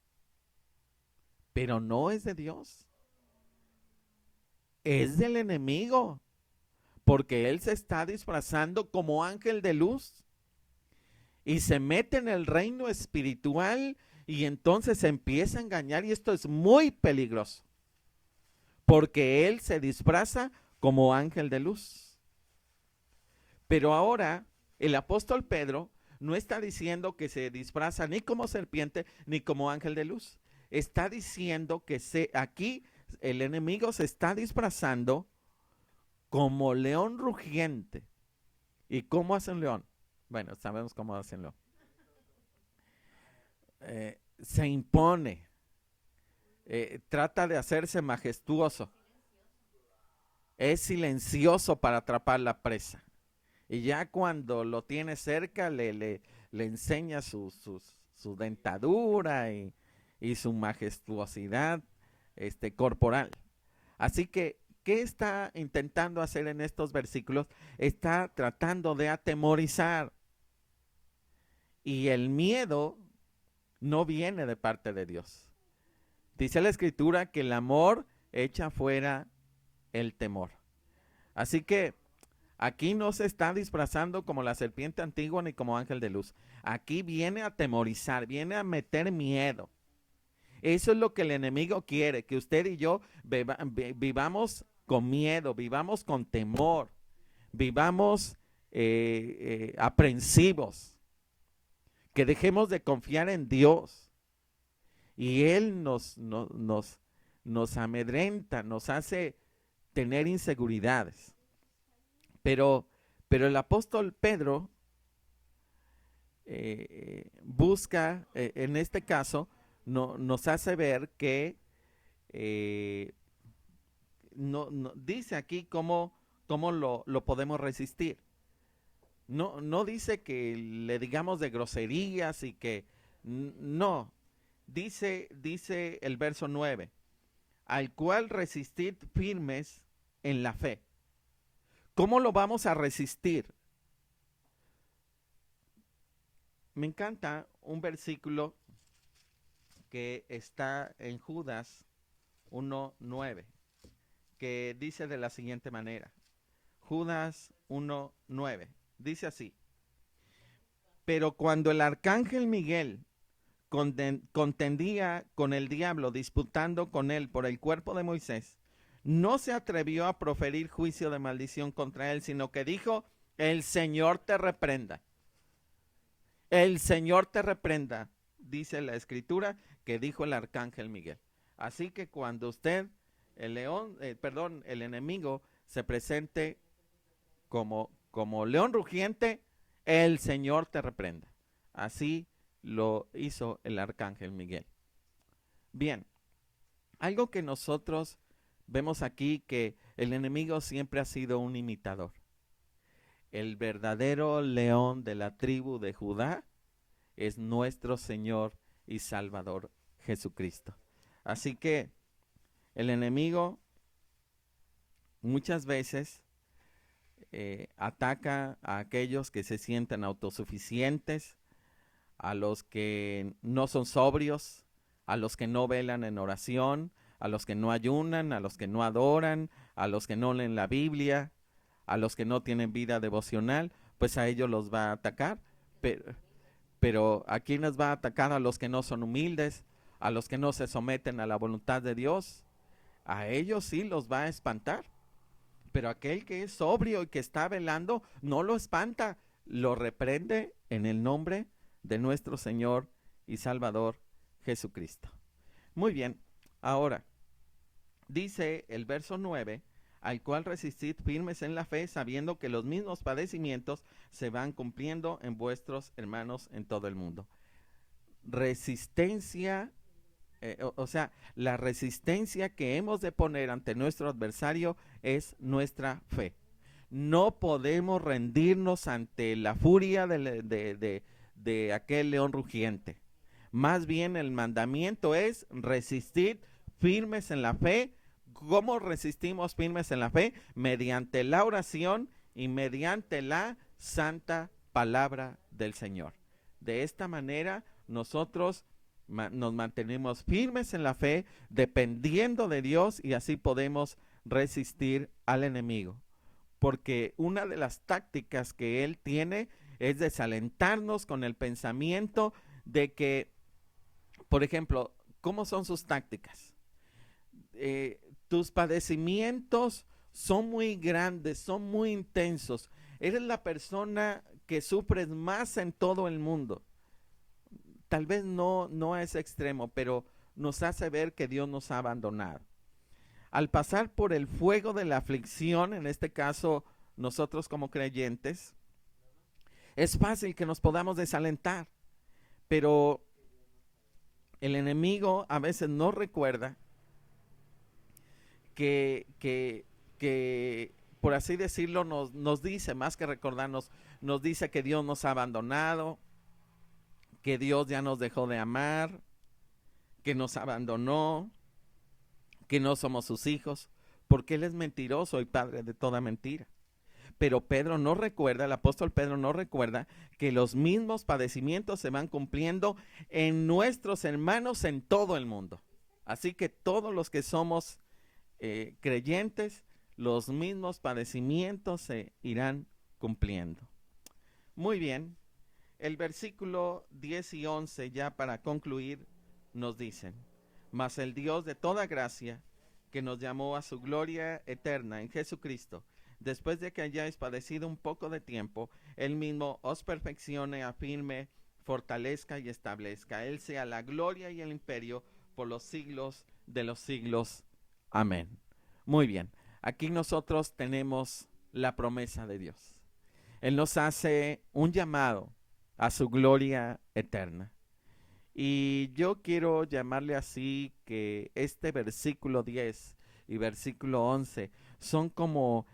pero no es de Dios. Es del enemigo, porque él se está disfrazando como ángel de luz y se mete en el reino espiritual y entonces se empieza a engañar, y esto es muy peligroso, porque él se disfraza como ángel de luz. Pero ahora el apóstol Pedro no está diciendo que se disfraza ni como serpiente ni como ángel de luz. Está diciendo que aquí el enemigo se está disfrazando como león rugiente. ¿Y cómo hace un león? Bueno, sabemos cómo hace un león. Se impone, trata de hacerse majestuoso. Es silencioso para atrapar la presa. Y ya cuando lo tiene cerca, le enseña su dentadura y su majestuosidad corporal. Así que, ¿qué está intentando hacer en estos versículos? Está tratando de atemorizar. Y el miedo no viene de parte de Dios. Dice la Escritura que el amor echa fuera el temor. Así que aquí no se está disfrazando como la serpiente antigua ni como ángel de luz. Aquí viene a atemorizar, viene a meter miedo. Eso es lo que el enemigo quiere, que usted y yo vivamos con miedo, vivamos con temor, vivamos aprensivos, que dejemos de confiar en Dios. Y Él nos amedrenta, nos hace tener inseguridades. Pero el apóstol Pedro busca, en este caso, nos hace ver que dice aquí cómo lo podemos resistir. No dice que le digamos de groserías y que no. Dice el verso 9, al cual resistid firmes en la fe. ¿Cómo lo vamos a resistir? Me encanta un versículo que está en Judas 1:9, que dice de la siguiente manera. Judas 1:9, dice así: pero cuando el arcángel Miguel contendía con el diablo, disputando con él por el cuerpo de Moisés, no se atrevió a proferir juicio de maldición contra él, sino que dijo: el Señor te reprenda. El Señor te reprenda, dice la Escritura, que dijo el arcángel Miguel. Así que cuando usted, el enemigo, se presente como león rugiente, el Señor te reprenda. Así lo hizo el arcángel Miguel. Bien, algo que nosotros vemos aquí, que el enemigo siempre ha sido un imitador. El verdadero león de la tribu de Judá es nuestro Señor y Salvador Jesucristo. Así que el enemigo muchas veces ataca a aquellos que se sienten autosuficientes, a los que no son sobrios, a los que no velan en oración, a los que no ayunan, a los que no adoran, a los que no leen la Biblia, a los que no tienen vida devocional, pues a ellos los va a atacar. Pero ¿a quiénes va a atacar? A los que no son humildes, a los que no se someten a la voluntad de Dios. A ellos sí los va a espantar. Pero aquel que es sobrio y que está velando, no lo espanta, lo reprende en el nombre de nuestro Señor y Salvador Jesucristo. Muy bien, ahora dice el verso 9, al cual resistid firmes en la fe, sabiendo que los mismos padecimientos se van cumpliendo en vuestros hermanos en todo el mundo. Resistencia, o sea, la resistencia que hemos de poner ante nuestro adversario es nuestra fe. No podemos rendirnos ante la furia de aquel león rugiente. Más bien el mandamiento es resistir firmes en la fe. ¿Cómo resistimos firmes en la fe? Mediante la oración y mediante la santa palabra del Señor. De esta manera nosotros nos mantenemos firmes en la fe, dependiendo de Dios, y así podemos resistir al enemigo. Porque una de las tácticas que él tiene es desalentarnos con el pensamiento de que, por ejemplo, ¿cómo son sus tácticas? Tus padecimientos son muy grandes, son muy intensos. Eres la persona que sufres más en todo el mundo. Tal vez no a ese extremo, pero nos hace ver que Dios nos ha abandonado. Al pasar por el fuego de la aflicción, en este caso nosotros como creyentes, es fácil que nos podamos desalentar, pero el enemigo a veces no recuerda que por así decirlo, nos dice, más que recordarnos, nos dice que Dios nos ha abandonado, que Dios ya nos dejó de amar, que nos abandonó, que no somos sus hijos, porque Él es mentiroso y padre de toda mentira. Pero Pedro no recuerda, el apóstol Pedro no recuerda que los mismos padecimientos se van cumpliendo en nuestros hermanos en todo el mundo. Así que todos los que somos creyentes, los mismos padecimientos se irán cumpliendo. Muy bien, el versículo 10 y 11 ya para concluir nos dicen: mas el Dios de toda gracia, que nos llamó a su gloria eterna en Jesucristo, después de que hayáis padecido un poco de tiempo, Él mismo os perfeccione, afirme, fortalezca y establezca. Él sea la gloria y el imperio por los siglos de los siglos. Amén. Muy bien, aquí nosotros tenemos la promesa de Dios. Él nos hace un llamado a su gloria eterna. Y yo quiero llamarle así, que este versículo 10 y versículo 11 son como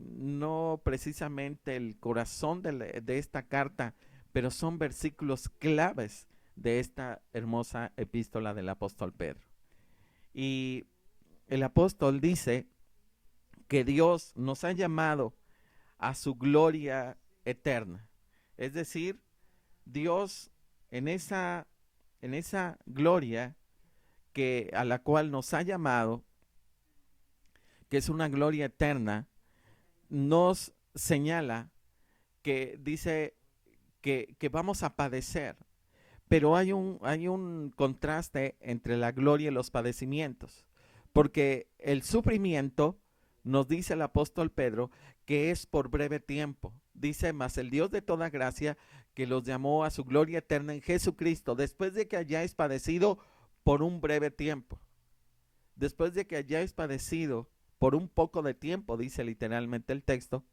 no precisamente el corazón de esta carta, pero son versículos claves de esta hermosa epístola del apóstol Pedro. Y el apóstol dice que Dios nos ha llamado a su gloria eterna. Es decir, Dios en esa gloria a la cual nos ha llamado, que es una gloria eterna, nos señala que dice que vamos a padecer. Pero hay un contraste entre la gloria y los padecimientos, porque el sufrimiento, nos dice el apóstol Pedro, que es por breve tiempo. Dice: mas el Dios de toda gracia, que los llamó a su gloria eterna en Jesucristo, después de que hayáis padecido por un breve tiempo. Después de que hayáis padecido por un poco de tiempo, dice literalmente el texto,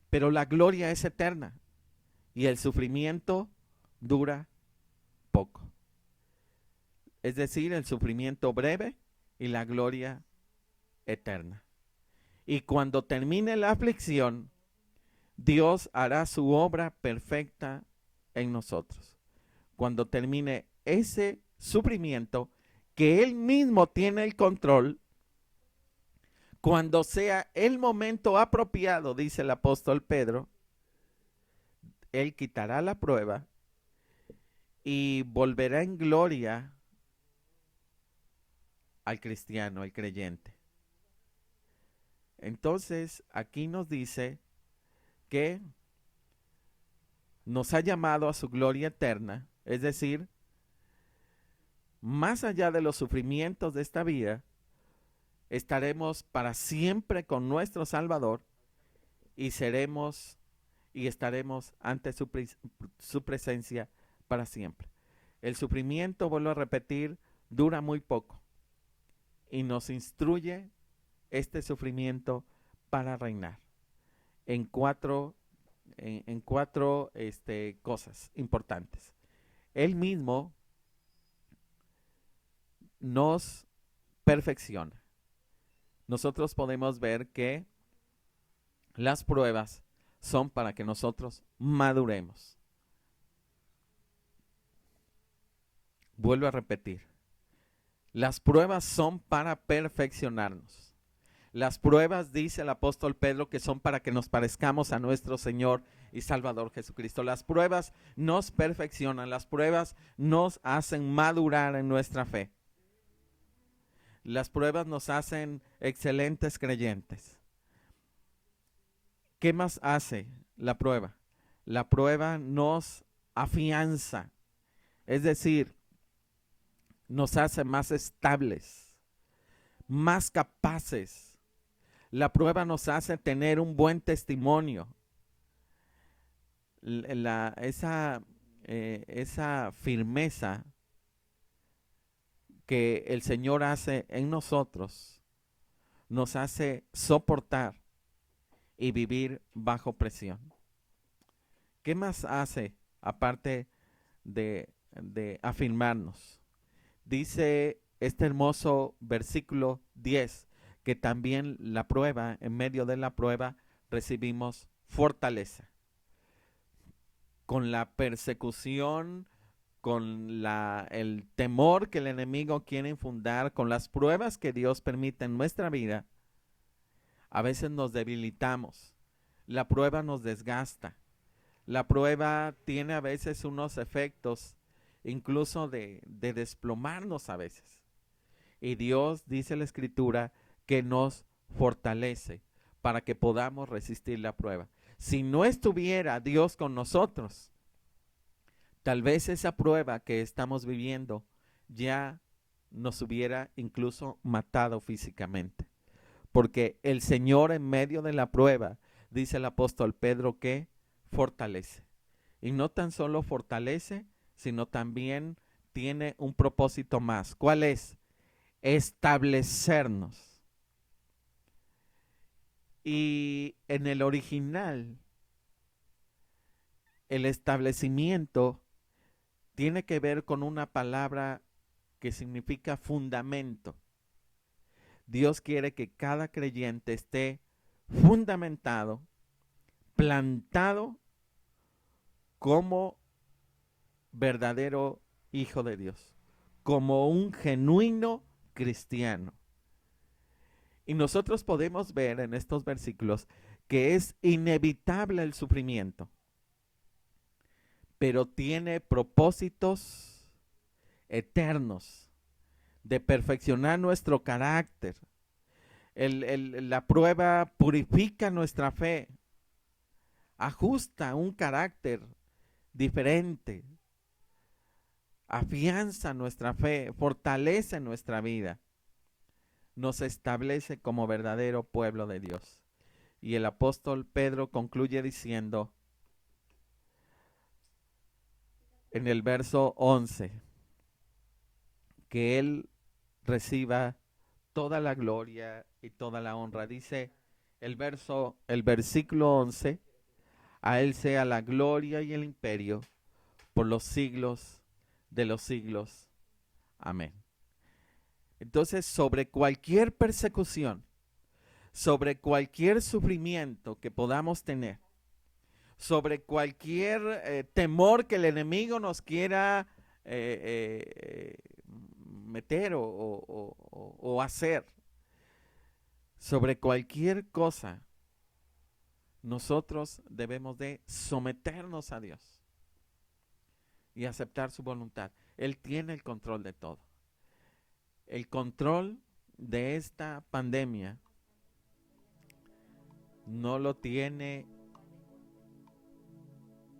pero la gloria es eterna y el sufrimiento dura poco. Es decir, el sufrimiento breve y la gloria eterna. Y cuando termine la aflicción, Dios hará su obra perfecta en nosotros. Cuando termine ese sufrimiento, que Él mismo tiene el control, cuando sea el momento apropiado, dice el apóstol Pedro, Él quitará la prueba y volverá en gloria al cristiano, al creyente. Entonces, aquí nos dice que nos ha llamado a su gloria eterna, es decir, más allá de los sufrimientos de esta vida, estaremos para siempre con nuestro Salvador y seremos y estaremos ante su presencia para siempre. El sufrimiento, vuelvo a repetir, dura muy poco y nos instruye este sufrimiento para reinar en cuatro cosas importantes. Él mismo nos perfecciona. Nosotros podemos ver que las pruebas son para que nosotros maduremos. Vuelvo a repetir. Las pruebas son para perfeccionarnos. Las pruebas, dice el apóstol Pedro, que son para que nos parezcamos a nuestro Señor y Salvador Jesucristo. Las pruebas nos perfeccionan, las pruebas nos hacen madurar en nuestra fe. Las pruebas nos hacen excelentes creyentes. ¿Qué más hace la prueba? La prueba nos afianza, es decir, nos hace más estables, más capaces. La prueba nos hace tener un buen testimonio. Esa firmeza que el Señor hace en nosotros nos hace soportar y vivir bajo presión. ¿Qué más hace aparte de afirmarnos? Dice este hermoso versículo 10 que también la prueba, en medio de la prueba, recibimos fortaleza. Con la persecución, con el temor que el enemigo quiere infundar, con las pruebas que Dios permite en nuestra vida, a veces nos debilitamos. La prueba nos desgasta. La prueba tiene a veces unos efectos incluso de desplomarnos a veces. Y Dios, dice la Escritura, que nos fortalece para que podamos resistir la prueba. Si no estuviera Dios con nosotros, tal vez esa prueba que estamos viviendo ya nos hubiera incluso matado físicamente. Porque el Señor en medio de la prueba, dice el apóstol Pedro, que fortalece. Y no tan solo fortalece, sino también tiene un propósito más. ¿Cuál es? Establecernos. Y en el original, el establecimiento tiene que ver con una palabra que significa fundamento. Dios quiere que cada creyente esté fundamentado, plantado como verdadero hijo de Dios, como un genuino cristiano. Y nosotros podemos ver en estos versículos que es inevitable el sufrimiento, pero tiene propósitos eternos de perfeccionar nuestro carácter. La prueba purifica nuestra fe, ajusta un carácter diferente, afianza nuestra fe, fortalece nuestra vida, nos establece como verdadero pueblo de Dios. Y el apóstol Pedro concluye diciendo en el verso 11 que Él reciba toda la gloria y toda la honra. Dice el versículo 11, a Él sea la gloria y el imperio por los siglos de los siglos. Amén. Entonces, sobre cualquier persecución, sobre cualquier sufrimiento que podamos tener, sobre cualquier temor que el enemigo nos quiera meter o hacer, sobre cualquier cosa, nosotros debemos de someternos a Dios y aceptar su voluntad. Él tiene el control de todo. El control de esta pandemia no lo tiene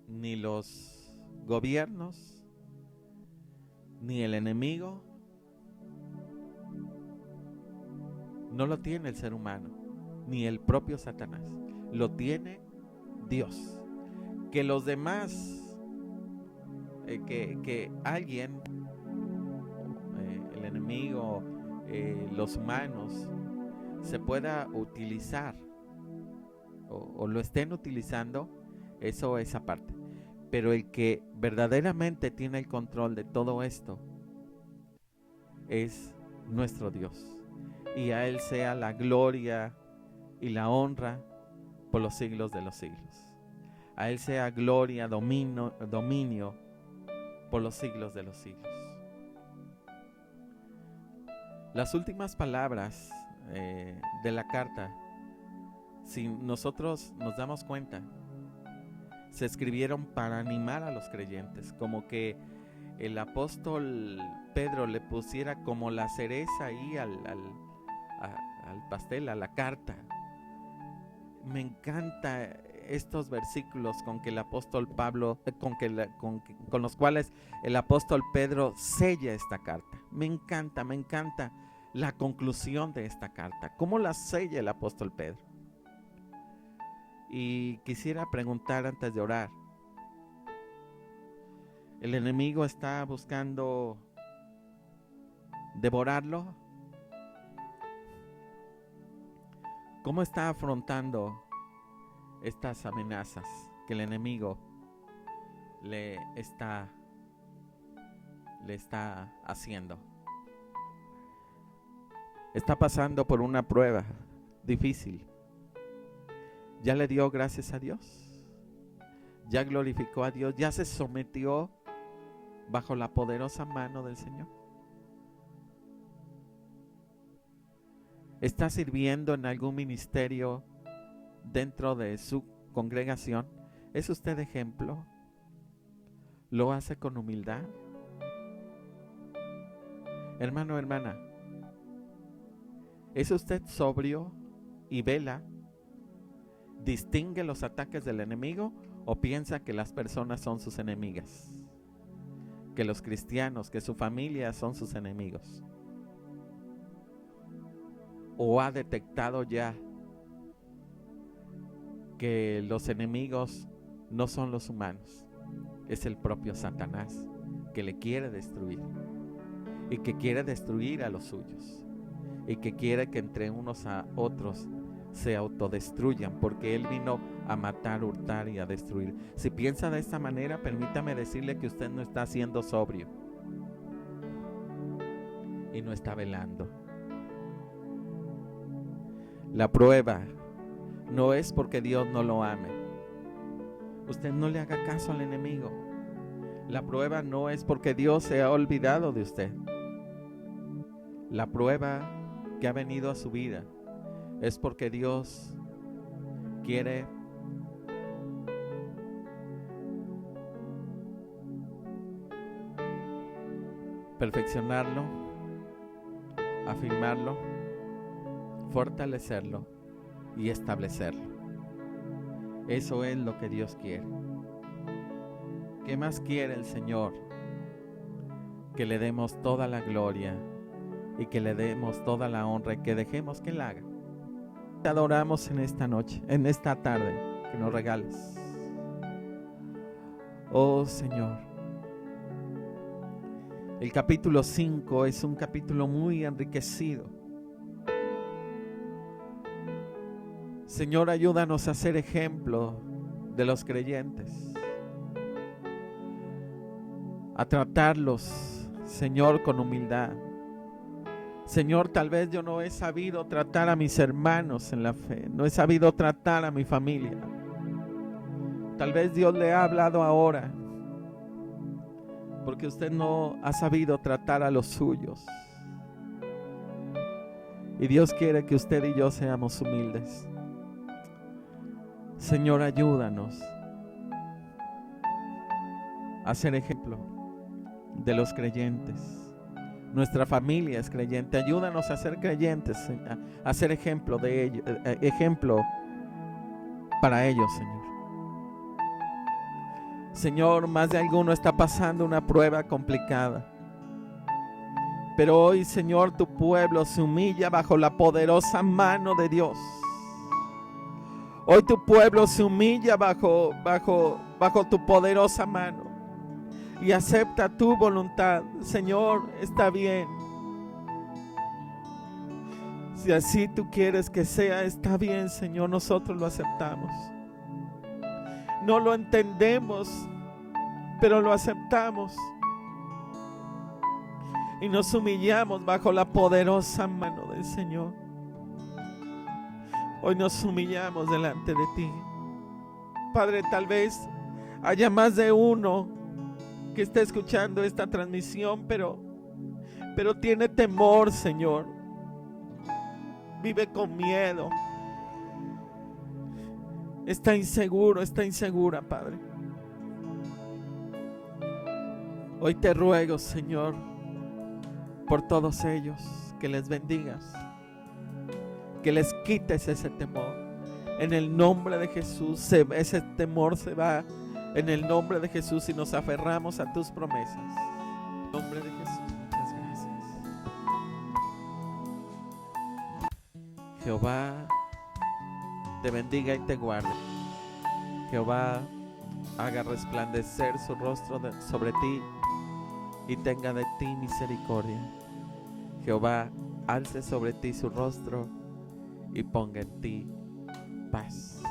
ni los gobiernos, ni el enemigo, no lo tiene el ser humano, ni el propio Satanás. Lo tiene Dios. Que los demás, que alguien, el enemigo, los humanos, se pueda utilizar o lo estén utilizando, eso es aparte. Pero el que verdaderamente tiene el control de todo esto es nuestro Dios. Y a Él sea la gloria y la honra por los siglos de los siglos. A Él sea gloria, dominio por los siglos de los siglos. Las últimas palabras de la carta, si nosotros nos damos cuenta, se escribieron para animar a los creyentes, como que el apóstol Pedro le pusiera como la cereza ahí al pastel, a la carta. Me encanta estos versículos con que el apóstol Pablo, con los cuales el apóstol Pedro sella esta carta. Me encanta la conclusión de esta carta. ¿Cómo la sella el apóstol Pedro? Y quisiera preguntar antes de orar. ¿El enemigo está buscando devorarlo? ¿Cómo está afrontando estas amenazas que el enemigo le está haciendo? Está pasando por una prueba difícil. ¿Ya le dio gracias a Dios? ¿Ya glorificó a Dios? ¿Ya se sometió bajo la poderosa mano del Señor? ¿Está sirviendo en algún ministerio dentro de su congregación? ¿Es usted ejemplo? ¿Lo hace con humildad? Hermano, hermana, ¿es usted sobrio y vela? ¿Distingue los ataques del enemigo o piensa que las personas son sus enemigas? Que los cristianos, que su familia son sus enemigos. ¿O ha detectado ya que los enemigos no son los humanos? Es el propio Satanás que le quiere destruir y que quiere destruir a los suyos y que quiere que entre unos a otros se autodestruyan, porque Él vino a matar, hurtar y a destruir. Si piensa de esta manera, permítame decirle que usted no está siendo sobrio y no está velando. La prueba no es porque Dios no lo ame. Usted no le haga caso al enemigo. La prueba no es porque Dios se ha olvidado de usted. La prueba que ha venido a su vida es porque Dios quiere perfeccionarlo, afirmarlo, fortalecerlo y establecerlo. Eso es lo que Dios quiere. ¿Qué más quiere el Señor? Que le demos toda la gloria y que le demos toda la honra y que dejemos que Él haga. Te adoramos en esta noche, en esta tarde que nos regales. Oh Señor, el capítulo 5 es un capítulo muy enriquecido. Señor, ayúdanos a ser ejemplo de los creyentes, a tratarlos, Señor, con humildad. Señor, tal vez yo no he sabido tratar a mis hermanos en la fe, no he sabido tratar a mi familia, Tal vez Dios le ha hablado ahora, porque usted no ha sabido tratar a los suyos. Y Dios quiere que usted y yo seamos humildes. Señor, ayúdanos a ser ejemplo de los creyentes. Nuestra familia es creyente. Ayúdanos a ser creyentes, a ser ejemplo de ellos, ejemplo para ellos, Señor. Señor, más de alguno está pasando una prueba complicada. Pero hoy, Señor, tu pueblo se humilla bajo la poderosa mano de Dios. Hoy tu pueblo se humilla bajo tu poderosa mano y acepta tu voluntad. Señor, está bien. Si así tú quieres que sea, está bien, Señor, nosotros lo aceptamos. No lo entendemos, pero lo aceptamos. Y nos humillamos bajo la poderosa mano del Señor. Hoy nos humillamos delante de ti. Padre, tal vez haya más de uno que esté escuchando esta transmisión, pero tiene temor, Señor. Vive con miedo. Está inseguro, está insegura, Padre. Hoy te ruego, Señor, por todos ellos, que les bendigas, que les quites ese temor. En el nombre de Jesús, ese temor se va. En el nombre de Jesús, y nos aferramos a tus promesas. En el nombre de Jesús, muchas gracias. Jehová te bendiga y te guarde. Jehová haga resplandecer su rostro sobre ti y tenga de ti misericordia. Jehová alce sobre ti su rostro y ponga en ti paz.